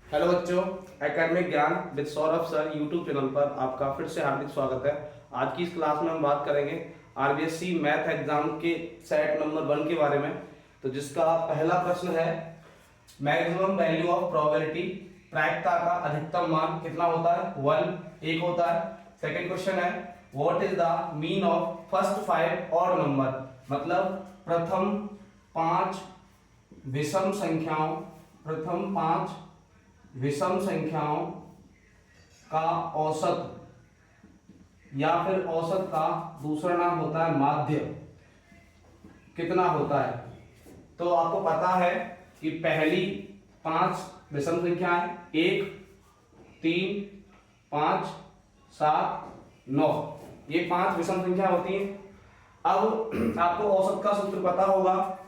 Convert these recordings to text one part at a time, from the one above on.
Hello बच्चों, academic ज्ञान with Saurabh sir YouTube channel पर आपका फिर से हार्दिक स्वागत है। आज की इस क्लास में हम बात करेंगे आरबीएससी मैथ एग्जाम के सेट नंबर 1 के बारे में। तो जिसका पहला प्रश्न है, मैक्सिमम वैल्यू ऑफ प्रोबेबिलिटी, प्रायिकता का अधिकतम मान कितना होता है? 1 एक होता है। सेकंड क्वेश्चन है, what is the mean of first 5 odd number, मतलब प्रथम 5 विषम संख्याओं, प्रथम 5 विषम संख्याओं का औसत, या फिर औसत का दूसरा नाम होता है माध्य, कितना होता है? तो आपको पता है कि पहली 5 विषम संख्याएं 1, 3, 5, 7, 9, ये 5 विषम संख्या होती हैं। अब आपको औसत का सूत्र पता होगा,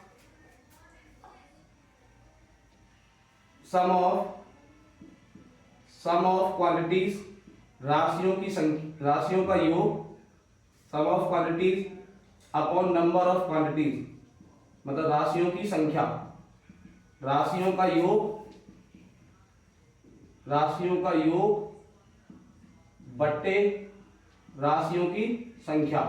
सम ऑफ क्वांटिटीज, राशियों का योग, sum of quantities upon number of quantities, मतलब राशियों की संख्या, राशियों का योग बट्टे राशियों की संख्या।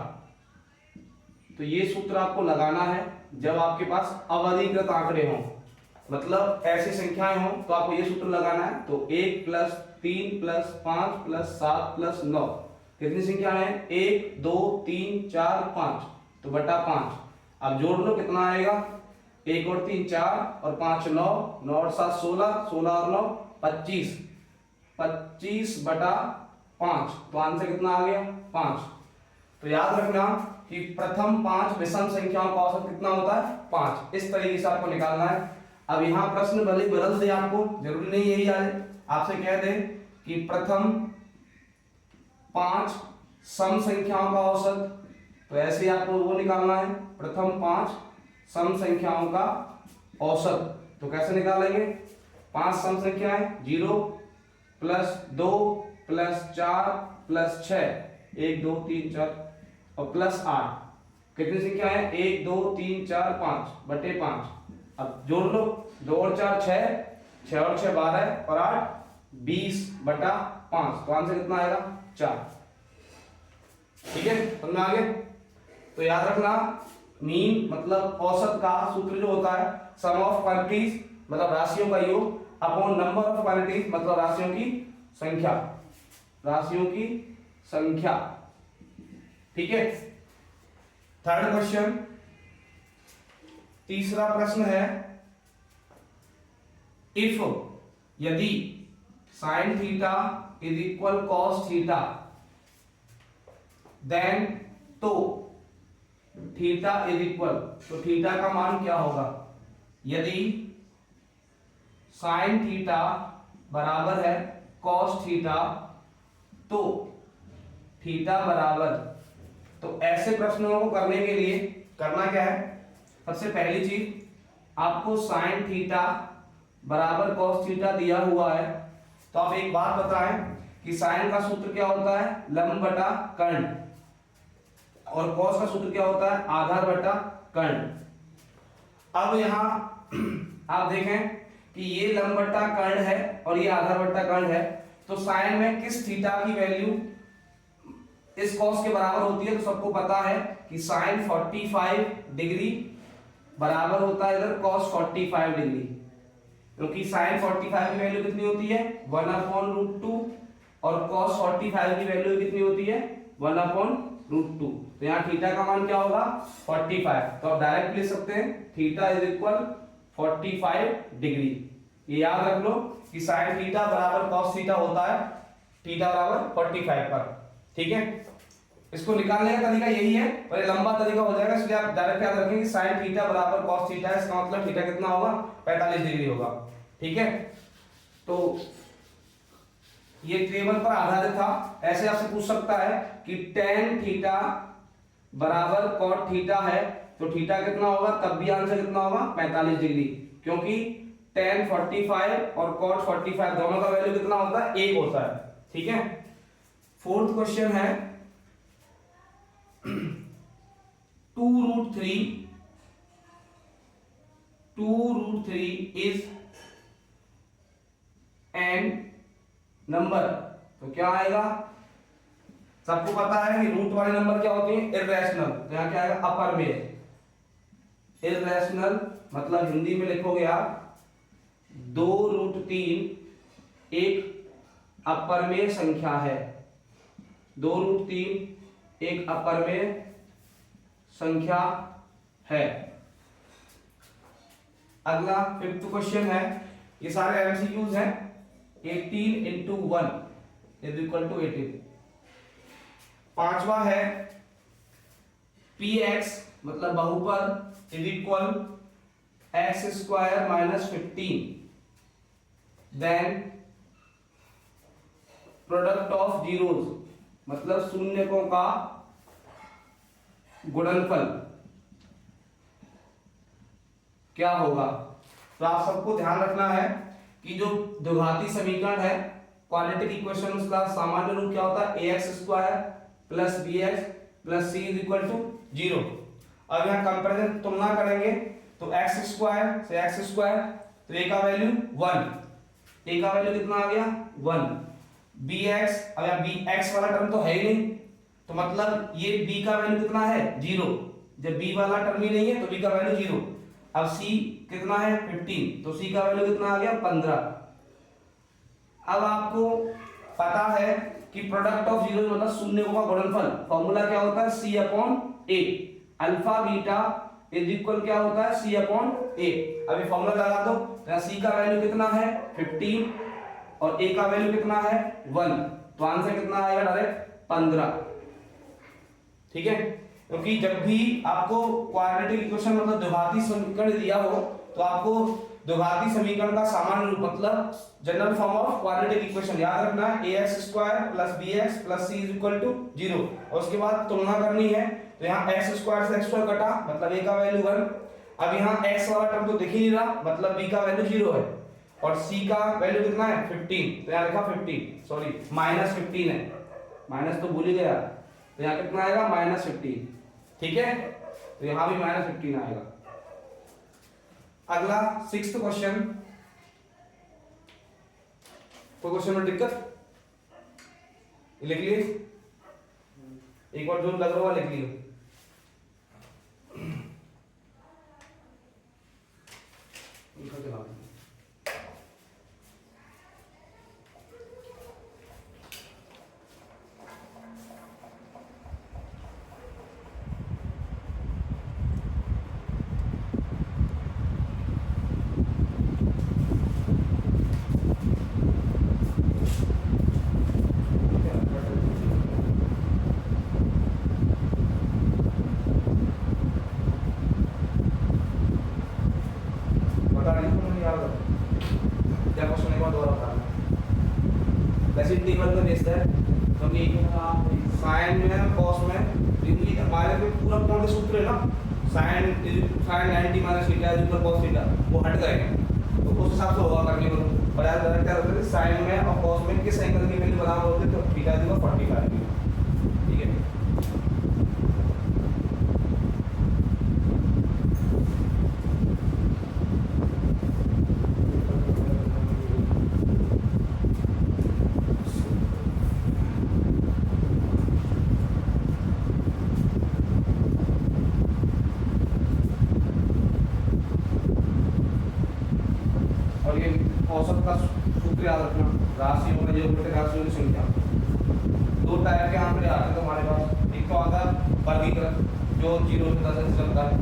तो ये सूत्र आपको लगाना है जब आपके पास अवधिकृत आंकड़े हों, मतलब ऐसी संख्याएं हों तो आपको ये सूत्र लगाना है। तो 1 + 3 + 5 + 7 + 9, कितनी संख्या है? 1 2 3 4 5, तो बटा 5। अब जोड़ लो, कितना आएगा? 1 और 3 4 और 5 9, 9 और 7 16, 16 और 9 25, 25 बटा 5, तो आंसर कितना आ गया? 5। तो याद रखना कि प्रथम 5 विषम संख्याओं का औसत कितना होता है? 5। इस तरीके से आपको निकालना है। अब यहां प्रश्न भले बदल दे, आपको जरूरी नहीं यही आए, आपसे कह दे कि प्रथम 5 सम संख्याओं का औसत, तो ऐसे आपको वो निकालना है, प्रथम 5 सम संख्याओं का औसत। तो कैसे निकालेंगे? 5 सम संख्याएं, 0 + 2 + 4 + 6, 1 2 3 4 और +8, कितनी संख्या है? 1 2 3 4 5 बटे 5। अब जोड़ लो, 2 और 4 6, 6 और 6 12 और 8 20 बटा 5, तो आंसर कितना आएगा? 4। ठीक है, समझ में आ गया? तो याद रखना, मीन मतलब औसत का सूत्र जो होता है, सम ऑफ क्वांटिटीज मतलब राशियों का योग अपॉन नंबर ऑफ क्वांटिटीज मतलब राशियों की संख्या, राशियों की संख्या। ठीक है। थर्ड क्वेश्चन, तीसरा प्रश्न है, इफ यदि sin theta is equal cos theta, then तो थीटा इज इक्वल, तो थीटा का मान क्या होगा? यदि sin थीटा बराबर है cos थीटा, तो थीटा बराबर, तो ऐसे प्रश्नों को करने के लिए करना क्या है? सबसे पहली चीज, आपको sin थीटा बराबर cos थीटा दिया हुआ है, तो आप एक बात बताएं कि sin का सूत्र क्या होता है? लंब बटा कर्ण, और cos का सूत्र क्या होता है? आधार बटा कर्ण। अब यहां आप देखें कि ये लंब बटा कर्ण है और ये आधार बटा कर्ण है, तो sin में किस थीटा की वैल्यू इस cos के बराबर होती है? तो सबको पता है कि sin 45 डिग्री बराबर होता है इधर cos 45 डिग्री, क्योंकि sin 45 की वैल्यू कितनी होती है? 1/√2, और cos 45 की वैल्यू कितनी होती है? 1/√2। तो यहाँ थीटा का मान क्या होगा? 45। तो आप डायरेक्ट लिख सकते हैं थीटा इज इक्वल 45 डिग्री। ये याद रख लो कि sin थीटा बराबर cos थीटा होता है थीटा बराबर 45 पर। ठीक है, इसको निकालने का तरीका यही है, पर ये लंबा तरीका हो जाएगा, इसलिए आप डायरेक्ट याद रखेंगे sin थीटा बराबर cos थीटा है, इसका मतलब थीटा कितना होगा? 45 डिग्री होगा। ठीक है, तो ये टेबल पर आधारित था। ऐसे आपसे पूछ सकता है कि tan थीटा बराबर cot थीटा है, तो थीटा कितना होगा? तब भी आंसर कितना होगा? 45 डिग्री, क्योंकि tan 45 और cot 45 दोनों का वैल्यू कितना होता है? 1 होता है। ठीक है। फोर्थ क्वेश्चन है, 2√3 is एन नंबर, तो क्या आएगा, सबको पता है कि रूट वाले नंबर क्या होते हैं, इर्रेशनल, तो यहाँ क्या आएगा, अपर में। इर्रेशनल मतलब हिंदी में लिखोगे आप 2√3 एक अपरमेय संख्या है, 2√3 एक अपरमेय संख्या है। अगला 5th क्वेश्चन है, ये सारे एमसीक्यूज हैं। 18 into 1 is equal to 18। 5वां है px मतलब बहुपद is equal X square minus 15, then product of zeros मतलब शून्यकों का गुणनफल क्या होगा। तो आप सबको ध्यान रखना है कि जो द्विघाती समीकरण है, क्वाड्रेटिक इक्वेशन, उसका सामान्य रूप क्या होता है, ax square plus bx plus c is equal to 0। अब यहाँ कंपैरिजन तुलना करेंगे तो एक्स स्क्वायर से एक्स स्क्वायर, तो a का वैल्यू 1, a का वैल्यू कितना आ गया 1, bx, अब यहाँ bx वाला टर्म तो है ही नहीं, तो मतलब ये b का वैल्यू कितना है 0, जब b वाला टर्म ही नहीं है तो b का वैल्यू 0। अब c कितना है 15, तो c का वैल्यू कितना आ गया 15। अब आपको पता है कि प्रोडक्ट ऑफ जीरो मतलब शून्यकों का गुणनफल, फॉर्मूला क्या होता है c/a, alpha beta is equal क्या होता है c/a। अभी फॉर्मूला लगा दो, तो c का वैल्यू कितना है 15 और a का वैल्यू कितना है 1, तो आंसर कितना आएगा डायरेक्ट 15। ठीक है, क्योंकि जब भी आपको क्वाड्रेटिक इक्वेशन मतलब द्विघाती समीकरण दिया हो तो आपको द्विघाती समीकरण का सामान्य रूप मतलब general form of quadratic equation याद रखना है, ax square plus bx plus c is equal to 0, और उसके बाद तुलना करनी है। तो यहाँ x स्क्वायर से x स्क्वायर कटा मतलब a का वैल्यू 1, अब यहाँ x वाला टर्म तो दिख ही नहीं रहा मतलब b का वैल्यू 0 है, और c का वैल्यू कितना है 15, तो यहाँ लिखा 15, सॉरी माइनस 15 है, माइनस तो भूल ही गया, तो यहाँ कितना आएगा -15। ठीक है, तो यहाँ भी -15 आएगा। अगला 6th क्वेश्चन, कोई क्वेश्चन में दिक्कत लिख लिए, एक बार जो लग रहा है लिख लियो। टेबल का बेस है, क्योंकि साइन में कॉस में हमारे में पूरा कौन से सूत्र है ना, sine 90 minus theta is equal cos theta, वो हट गए, तो उस हिसाब से होगा करने को। और याद रखना क्या होता है साइन में और कॉस में किस एंगल की वैल्यू बराबर होती है, तो थीटा इज इक्वल 45। ठीक है, औसत का सूत्र याद रखना, राशियों में जो राशियों की संख्या, दो टाइप के आंकड़े आते हैं तो हमारे पास, एक तो आता है वर्गीकृत जो 0 से 10 तक चलता है,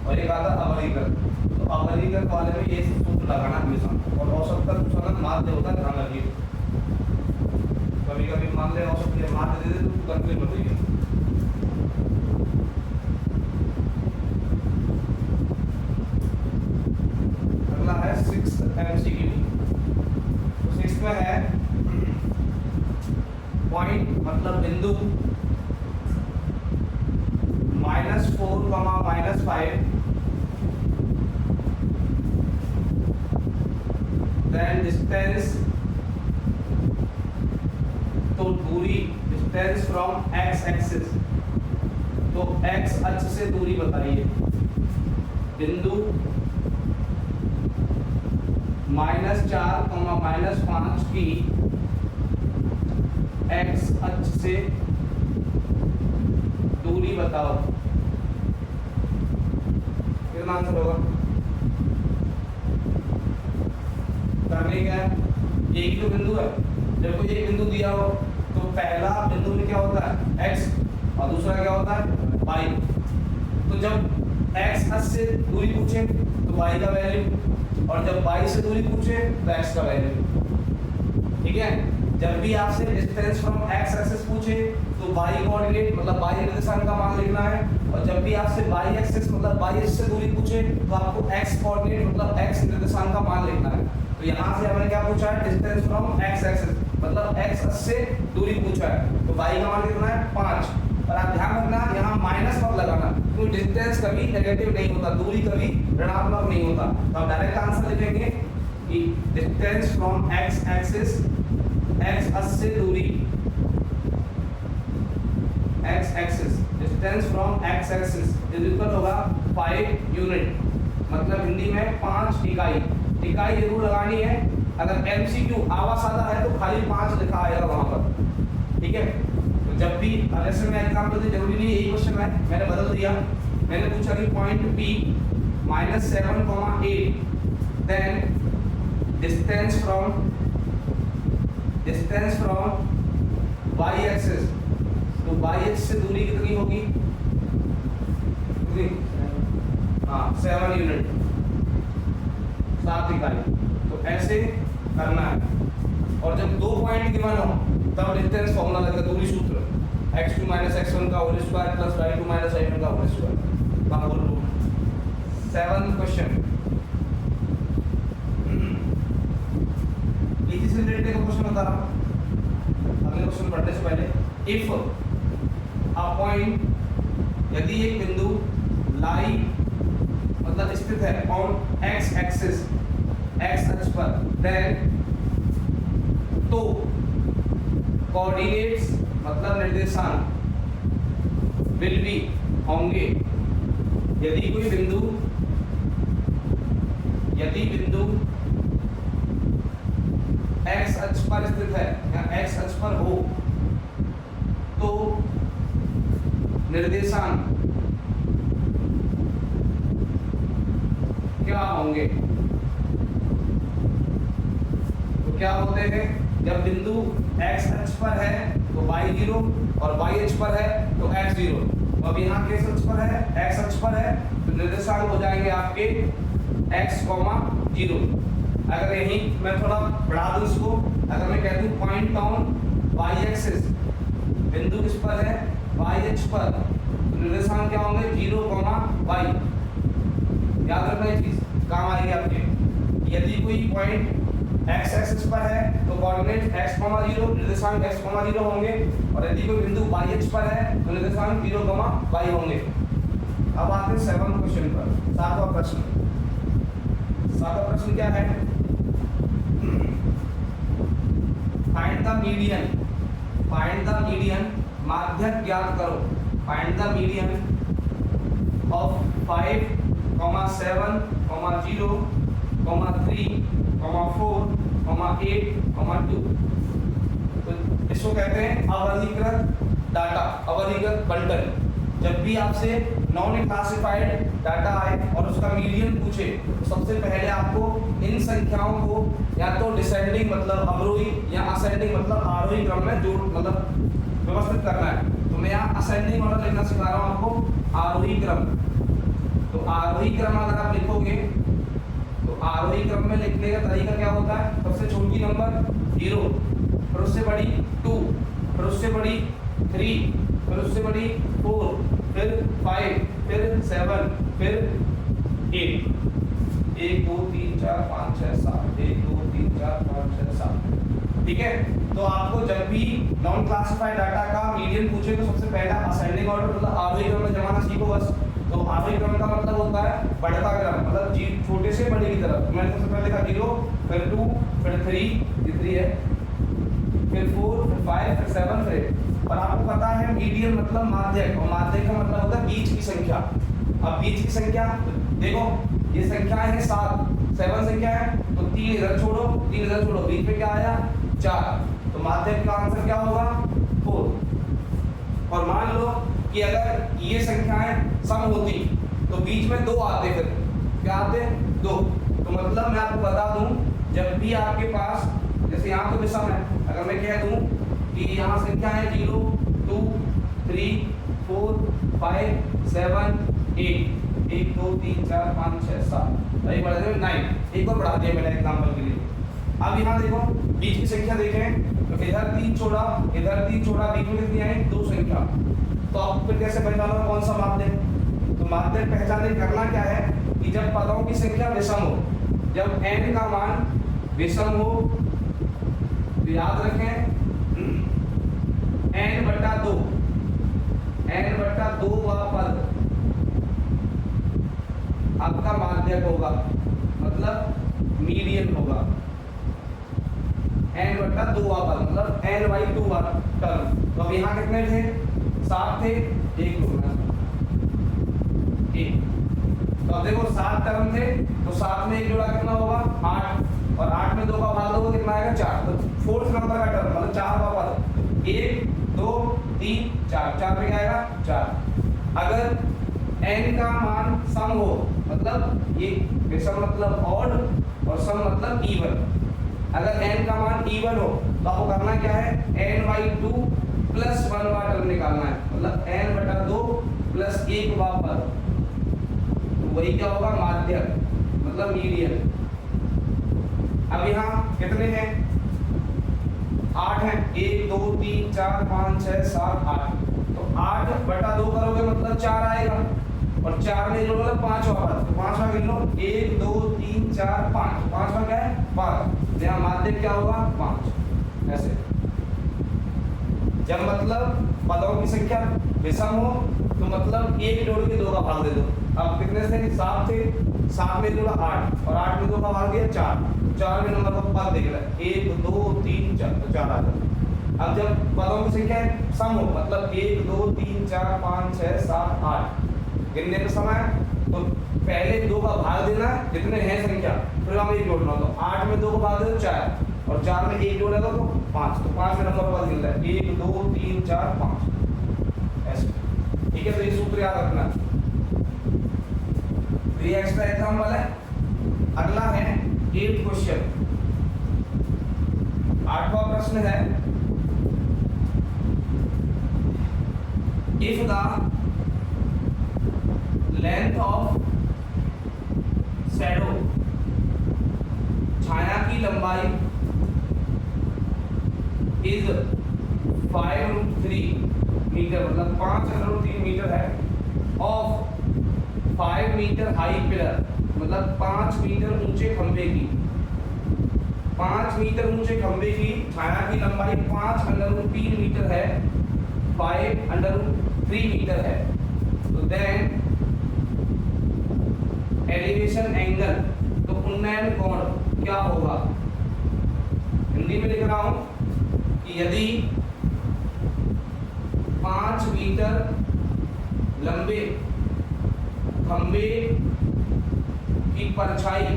और एक आता है अवर्गीकृत। तो अवर्गीकृत वाले में ये सूत्र लगाना हमेशा, और औसत का दूसरा माध्य होता है, ध्यान रखिए। कभी कभी मान ले औसत के माध्य दे दे तो कंफ्यूज मत होइए। अगला है 6th MCQ, में है पॉइंट मतलब बिंदु -4, -5, देन डिस्टेंस, तो दूरी डिस्टेंस फ्रॉम x एक्सिस, तो x अक्ष से दूरी बताइए। बिंदु -4, -5 की x अक्ष से दूरी बताओ। कितना आंसर होगा? करने क्या है, एक ही तो बिंदु है। जब कोई एक बिंदु दिया हो तो पहला बिंदु में क्या होता है x और दूसरा क्या होता है y। तो जब x अक्ष से दूरी पूछे तो y का वैल्यू, और जब y से दूरी पूछे तो x का वैल्यू। ठीक है, जब भी आपसे डिस्टेंस फ्रॉम x एक्सिस पूछे तो y कोऑर्डिनेट मतलब y निर्देशांक का मान लिखना है, और जब भी आपसे y एक्सिस मतलब y अक्ष से दूरी पूछे तो आपको x कोऑर्डिनेट मतलब x निर्देशांक का मान लिखना है। तो यहाँ से हमें क्या पूछा है, डिस्टेंस फ्रॉम x एक्सिस मतलब x अक्ष से दूरी पूछा है, तो y का मान कितना है 5। और आप ध्यान रखना यहाँ माइनस मत लगाना, क्योंकि डिस्टेंस कभी नेगेटिव नहीं होता, दूरी कभी ऋणात्मक नहीं होता। तो आप डायरेक्ट आंसर लिखेंगे कि distance from x axis x अक्ष से दूरी, x axis distance from x axis is equal होगा 5 यूनिट, मतलब हिंदी में 5 इकाई। इकाई जरूर लगानी है, अगर एमसीक्यू आवा सादा है तो खाली 5 लिखा आएगा वहां पर। ठीक है, तो जब भी अगर में एग्जाम्पल तो जरूरी नहीं यही क्वेश्चन है, मैंने बदल दिया। मैंने पूछा कि point P -7,8 then distance from y axis, तो y एक्सिस से दूरी कितनी होगी? हाँ 7 यूनिट, 7 इकाई। तो ऐसे करना है, और जब 2 पॉइंट गिवन हो तब डिस्टेंस फॉर्मूला लगेगा, दूरी सूत्र x2 - x1 का whole square plus y2 - y1 का होल स्क्वायर का होल रूट। 7th क्वेश्चन, इसी से रिलेटेड क्वेश्चन बता रहा हूं अगले क्वेश्चन पढ़ने से पहले। इफ अ पॉइंट, यदि एक बिंदु लाई मतलब स्थित है ऑन x एक्सिस x अक्ष पर, देन तो कोऑर्डिनेट्स मतलब निर्देशांक विल बी होंगे, यदि बिंदु x अक्ष पर स्थित है या x अक्ष पर हो तो निर्देशांक क्या होंगे? तो क्या होते हैं, जब बिंदु x अक्ष पर है तो y0 और y अक्ष पर है तो x0। तो अब यहाँ किस अक्ष पर है, x अक्ष पर है, तो निर्देशांक हो जाएंगे आपके x, 0। अगर यही मैं थोड़ा बढ़ा दूं इसको, अगर मैं कह दूं पॉइंट ऑन y एक्सिस, बिंदु किस पर है y अक्ष पर, तो निर्देशांक क्या होंगे 0, y। याद रखना ये चीज, काम आएगी आपके। यदि कोई पॉइंट x एक्सिस पर है तो कोऑर्डिनेट x, 0 निर्देशांक x, 0 होंगे, और यदि कोई बिंदु y अक्ष पर है तो निर्देशांक 0, y होंगे। अब आते हैं 7th क्वेश्चन पर, 7वां प्रश्न। 7वां प्रश्न क्या है, फाइंड द मीडियन माध्यक ज्ञात करो। Find the median of 5, 7, 0, 3, 4, 8, 2। तो इसको कहते हैं अवर्गीकृत डाटा, अवर्गीकृत बंडल। जब भी आपसे नॉन क्लासिफाइड डाटा आए और उसका मीडियन पूछे तो सबसे पहले आपको इन संख्याओं को या तो डिसेंडिंग मतलब अवरोही या असेंडिंग मतलब आरोही क्रम में जोड़ मतलब व्यवस्थित करना है। तो मैं यहाँ असेंडिंग ऑर्डर लिखना सिखा रहा हूँ आपको, आरोही क्रम। तो आरोही क्रम अगर आप लिखोगे तो आरोही क्रम में लिखने का तरीका क्या होता है, सबसे छोटी नंबर 0, फिर उससे बड़ी 2, फिर उससे बड़ी 3, फिर उससे बड़ी 4, फिर 5, फिर 7, फिर 8। 1 2 3 4 5 6 7, 1 2 3 4 5 6 7। ठीक है, तो आपको जब भी नॉन क्लासिफाइड डाटा का मीडियन पूछे तो सबसे पहला असेंडिंग ऑर्डर मतलब आरोही क्रम में जमाना सीखो बस। तो आरोही क्रम का मतलब होता है बढ़ता क्रम, मतलब छोटे से बड़े की तरफ। तो मैंने सबसे पहले लिखा 0, फिर 2, फिर 3, ये 3 है, फिर 4, फिर 5, फिर 7, फिर 8। और आपको पता है मीडियन मतलब माध्यक, और माध्यक का मतलब होता है बीच की संख्या। अब बीच की संख्या देखो, ये संख्या है 7, 7 संख्या है तो 3 इधर छोड़ो, 3 इधर छोड़ो, बीच में क्या आया 4, तो माध्यक का आंसर क्या होगा 4। और मान लो कि अगर ये संख्याएं सम होती तो बीच में 2 आते, फिर क्या आते 2, तो मतलब मैं आपको बता दूं जब भी आपके पास जैसे यहाँ तो विषम है, अगर मैं कह दूं कि यहाँ संख्या है 0 2 3 4 5 7 8 1 2 3 4 5 6 7 एक बढ़ा दिया 9, एक और बढ़ा दिया मैंने एग्जांपल के लिए। अब यहाँ देखो बीच की संख्या देखें तो इधर 3 छोड़ा, इधर 3 छोड़ा, बीच में कितनी आई 2 संख्या, तो आप फिर कैसे पहचानोगे कौन सा माध्यक? तो माध्यक पहचाने करना क्या है कि जब पदों की संख्या विषम हो, जब n का मान विषम हो तो याद रखें n/2 वा पद आपका माध्यक होगा, मतलब मीडियन होगा। n/2 वा पद मतलब n/2 वा टर्म। तो अब यहाँ कितने थे 7 थे, 1 गुना 1। तो अब देखो 7 टर्म थे तो 7 में 1 जोड़ा कितना होगा 8, और 8 में 2 का भाग दोगे कितना आएगा 4। तो 4th नंबर का टर्म मतलब 4 वा पद 1 2 3 4, 4 पे क्या आएगा 4। अगर n का मान सम हो, मतलब ये विषम मतलब ऑड और सम मतलब इवन, अगर n का मान इवन हो तो आपको करना क्या है n/2 + 1 वा टर्म निकालना है, मतलब n/2 + 1 वा पद, वही क्या होगा माध्यक मतलब मीडियन। अब यहाँ कितने हैं 8 हैं, 1 2 3 4 5 6 7 8, तो 8/2 करोगे मतलब 4 आएगा, और 4 में जोड़ो मतलब 5 वा पद, तो 5वां गिन लो 1 2 3 4 5, 5वां क्या है 5, यहाँ माध्यक क्या होगा 5। ऐसे जब मतलब पदों की संख्या विषम हो तो मतलब 1 जोड़ के 2 का भाग दे दो। अब कितने थे 7 थे, 7 में जोड़ा 8 और 8 में 2 का भाग दिया 4, 4 में नंबर का पद देख रहा है 1 2 3 4, तो 4 आ गया। अब जब पदों की संख्या सम हो मतलब 1 2 3 4 5 6 7 8 गिनने का समय, तो पहले 2 का भाग देना जितने हैं संख्या, फिर हम 1 जोड़ना, तो 8 में 2 का भाग दे दो 4, और 4 में 1 जोड़ेगा तो 5, तो 5 में नंबर पद गिन रहा है 1 2 3 4 5 ऐसे। ठीक है, तो ये सूत्र याद रखना। तो ये एक्स्ट्रा एग्जांपल है। अगला है 8th क्वेश्चन, 8वां प्रश्न है if the length of shadow, छाया की लंबाई इज 5√3 मीटर, मतलब 5√3 मीटर है, ऑफ 5 मीटर हाई पिलर, मतलब 5 मीटर ऊंचे खंबे की, 5 मीटर ऊंचे खंबे की छाया की लंबाई 5√3 मीटर है, 5√3 मीटर है, तो देन एलिवेशन एंगल, तो उन्नयन कोण क्या होगा? हिंदी में लिख रहा हूं कि यदि 5 मीटर लंबे खंबे की परछाई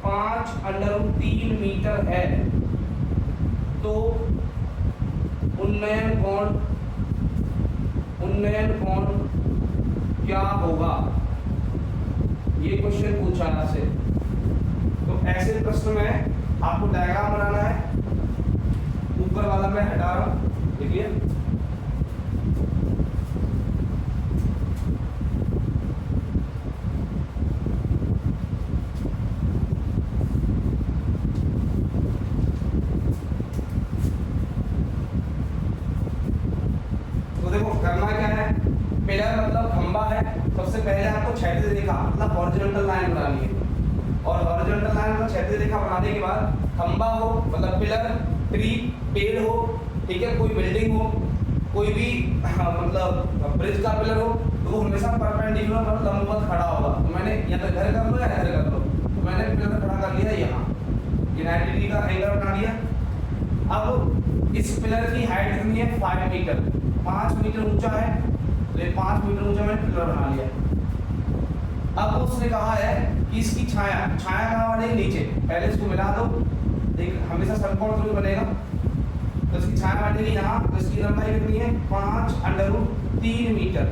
5√3 मीटर है तो उन्नयन कोण क्या होगा? ये क्वेश्चन पूछा है आपसे। तो ऐसे प्रश्न में आपको डायग्राम बनाना है, ऊपर वाला मैं हटा रहा हूं, देखिए करना क्या है, पिलर मतलब खंबा है, सबसे पहले आपको क्षैतिज रेखा मतलब हॉरिजॉन्टल लाइन बनानी है, और हॉरिजॉन्टल लाइन मतलब क्षैतिज रेखा बनाने के बाद खंबा हो मतलब पिलर, ट्री पेड़ हो, ठीक है, कोई बिल्डिंग हो, कोई भी मतलब ब्रिज का पिलर हो, तो वो हमेशा परपेंडिकुलर मतलब लंबवत खड़ा होगा। तो मैंने या तो इधर कर लो या इधर कर लो, तो मैंने पिलर खड़ा कर लिया यहाँ, ये 90 डिग्री का एंगल बना लिया। अब इस पिलर की हाइट कितनी है 5 मीटर, 5 मीटर ऊंचा है, तो ये 5 मीटर ऊंचा मैंने पिलर बना लिया। अब उसने कहा है कि इसकी छाया कहाँ बनेगी, नीचे। पहले इसको मिला दो, देख हमेशा समकोण त्रिभुज बनेगा। तो इसकी छाया बनेगी यहाँ, तो इसकी लंबाई कितनी है 5√3 मीटर,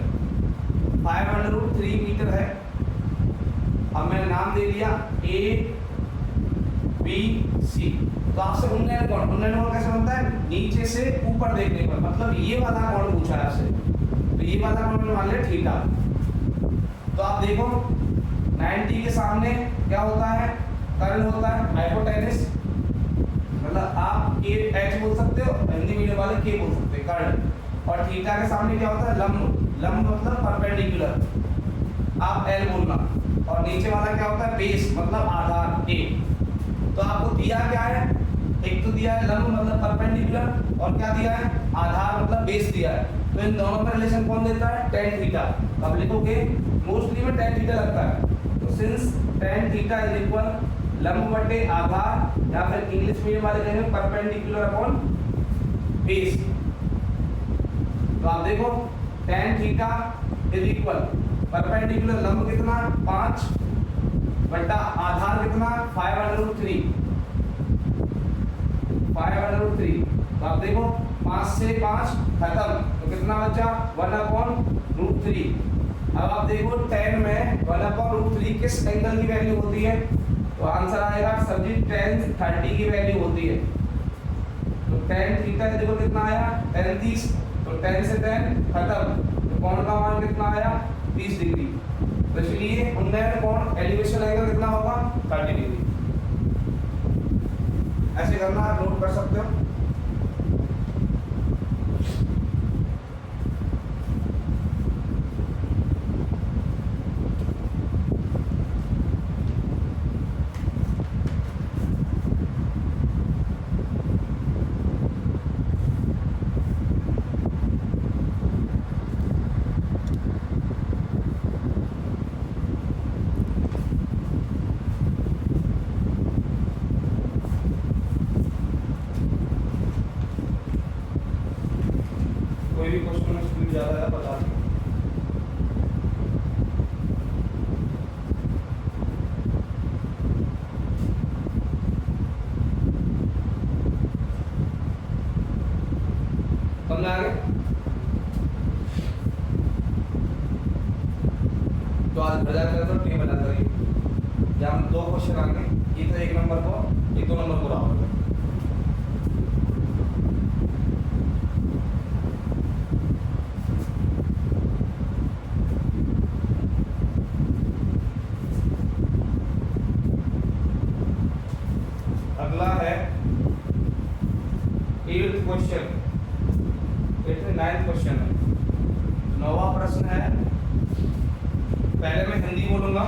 5√3 मीटर है। अब मैंने नाम दे दिया ए बी सी। तो आपसे उन्नयन कोण कैसे बनता है, नीचे से ऊपर देखने पर, मतलब ये वाला कोण पूछा है आपसे, तो ये वाला कोण मैंने मान लिया थीटा। तो आप देखो 90 के सामने क्या होता है, कर्ण होता है हाइपोटेनस, मतलब आप के एच बोल सकते हो, हिंदी मीडियम वाले के बोल सकते हैं, कर्ण। और थीटा के सामने क्या होता है, लंब, लंब मतलब परपेंडिकुलर, आप एल बोलना। और नीचे वाला क्या होता है, बेस मतलब आधार, ए। तो आपको दिया क्या है, एक तो दिया है लंब मतलब परपेंडिकुलर, और क्या दिया है, आधार मतलब बेस दिया है। तो इन दोनों का रिलेशन कौन देता है, tan थीटा। अब लिखोगे मोस्टली में tan थीटा लगता है, तो since tan theta is equal लंब बटे आधार, या फिर इंग्लिश मीडियम वाले कहेंगे परपेंडिकुलर अपॉन बेस। तो आप देखो tan theta is equal perpendicular लंब कितना 5 बटा आधार कितना 5√3, 5√3। तो आप देखो 5 से 5 खत्म, तो कितना बचा 1/√3। अब आप देखो tan में 1/√3 किस एंगल की वैल्यू होती है, तो आंसर आएगा सर जी tan 30 की वैल्यू होती है। तो tan थीटा देखो कितना आया 33, तो tan से tan खत्म, तो कोण का मान कितना आया 30 डिग्री। तो इसलिए उन्नयन कोण एलिवेशन एंगल कितना होगा 30 डिग्री। ऐसे करना आप नोट कर सकते हो। कोई भी क्वेश्चन में स्पीड ज़्यादा है बता दो। समझ आ गए? तो आज बजा कर तो टी बना करिए, या हम 2 क्वेश्चन आएंगे, ये तो 1 नंबर को, ये 2 नंबर को राउंड। अगला है 8th क्वेश्चन, 9th क्वेश्चन है। 9वां प्रश्न है, पहले मैं हिंदी बोलूंगा।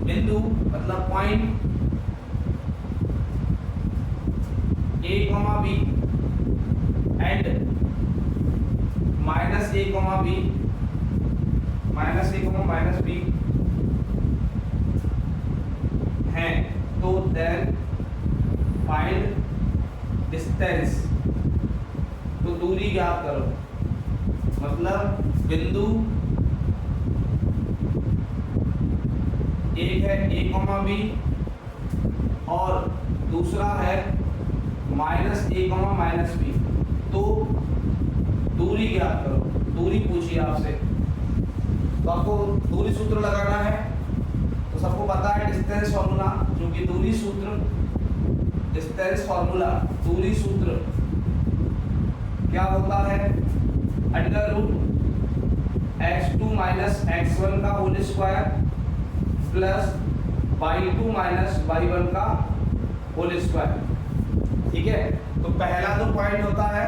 बिंदु मतलब point A, B and -A, B, -A, -B हैं, तो देन फाइंड डिस्टेंस। तो दूरी ज्ञात करो, मतलब बिंदु एक है A, B और दूसरा है -A, -B। तो दूरी ज्ञात करो, दूरी पूछिए आपसे। तो आपको दूरी सूत्र लगाना है, तो सबको पता है डिस्टेंस फॉर्मूला, क्योंकि दूरी सूत्र, डिस्टेंस फॉर्मूला, दूरी सूत्र क्या होता है, √x2 - x1 का whole square plus y2 - y1 का होल स्क्वायर। ठीक है, तो पहला जो पॉइंट होता है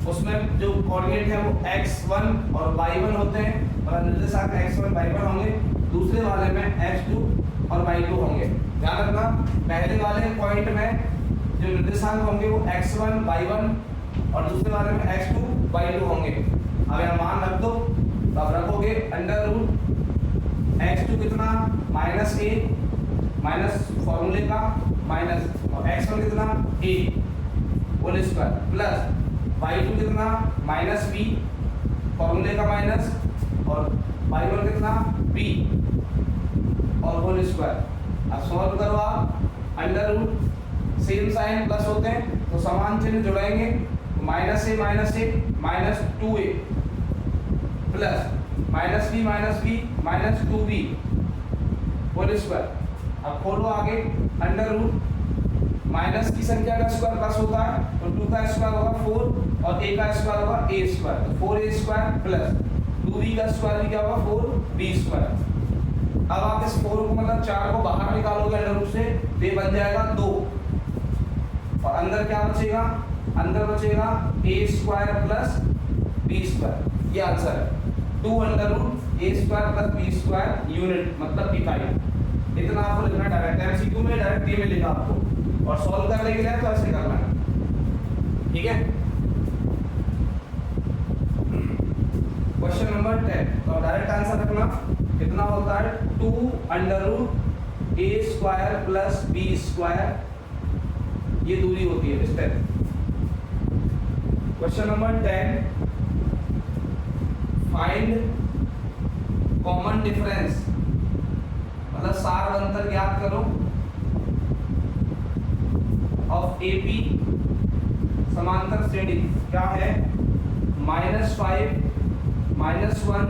उसमें जो कोऑर्डिनेट है वो x1 और y1 होते हैं, और निर्देशांक x1 y1 होंगे। दूसरे वाले में x2 और y2 होंगे। ध्यान रखना, पहले वाले पॉइंट में जो निर्देशांक होंगे वो x1 y1 और दूसरे वाले में x2 y2 होंगे। अब यहाँ मान रख दो, तो आप रखोगे √x2 कितना -a, माइनस फॉर्मूले का माइनस, और x1 कितना a whole square plus y2 कितना -b फॉर्मूले का माइनस, और y1 कितना b और होल स्क्वायर। अब सॉल्व करो आप, under root same sign plus होते हैं तो समान चिन्ह जुड़ाएंगे, minus A minus 2a plus minus B minus 2b whole square. अब खोलो आगे, अंडर रूट माइनस की संख्या का स्क्वायर प्लस होता है तो 2 का स्क्वायर होगा 4 और a का स्क्वायर होगा a स्क्वायर, तो 4a स्क्वायर प्लस 2b का स्क्वायर भी क्या होगा 4b स्क्वायर। अब आप इस 4 को मतलब 4 को बाहर निकालोगे अंडर रूट से तो ये बन जाएगा 2 और अंदर क्या बचेगा, अंदर बचेगा a square plus b square. ये आंसर है 2 under root a square plus b square unit मतलब इकाई। इतना आपको लिखना डायरेक्ट, एमसीक्यू में डायरेक्ट ये मिलेगा आपको और सॉल्व करने के लिए तो ऐसे करना है, ठीक है। क्वेश्चन नंबर 10, तो डायरेक्ट आंसर रखना कितना होता है 2 under root a square plus b square, ये दूरी होती है step. Question number 10, find common difference मतलब सार अंतर ज्ञात करो ऑफ AP समांतर श्रेणी क्या है -5 -1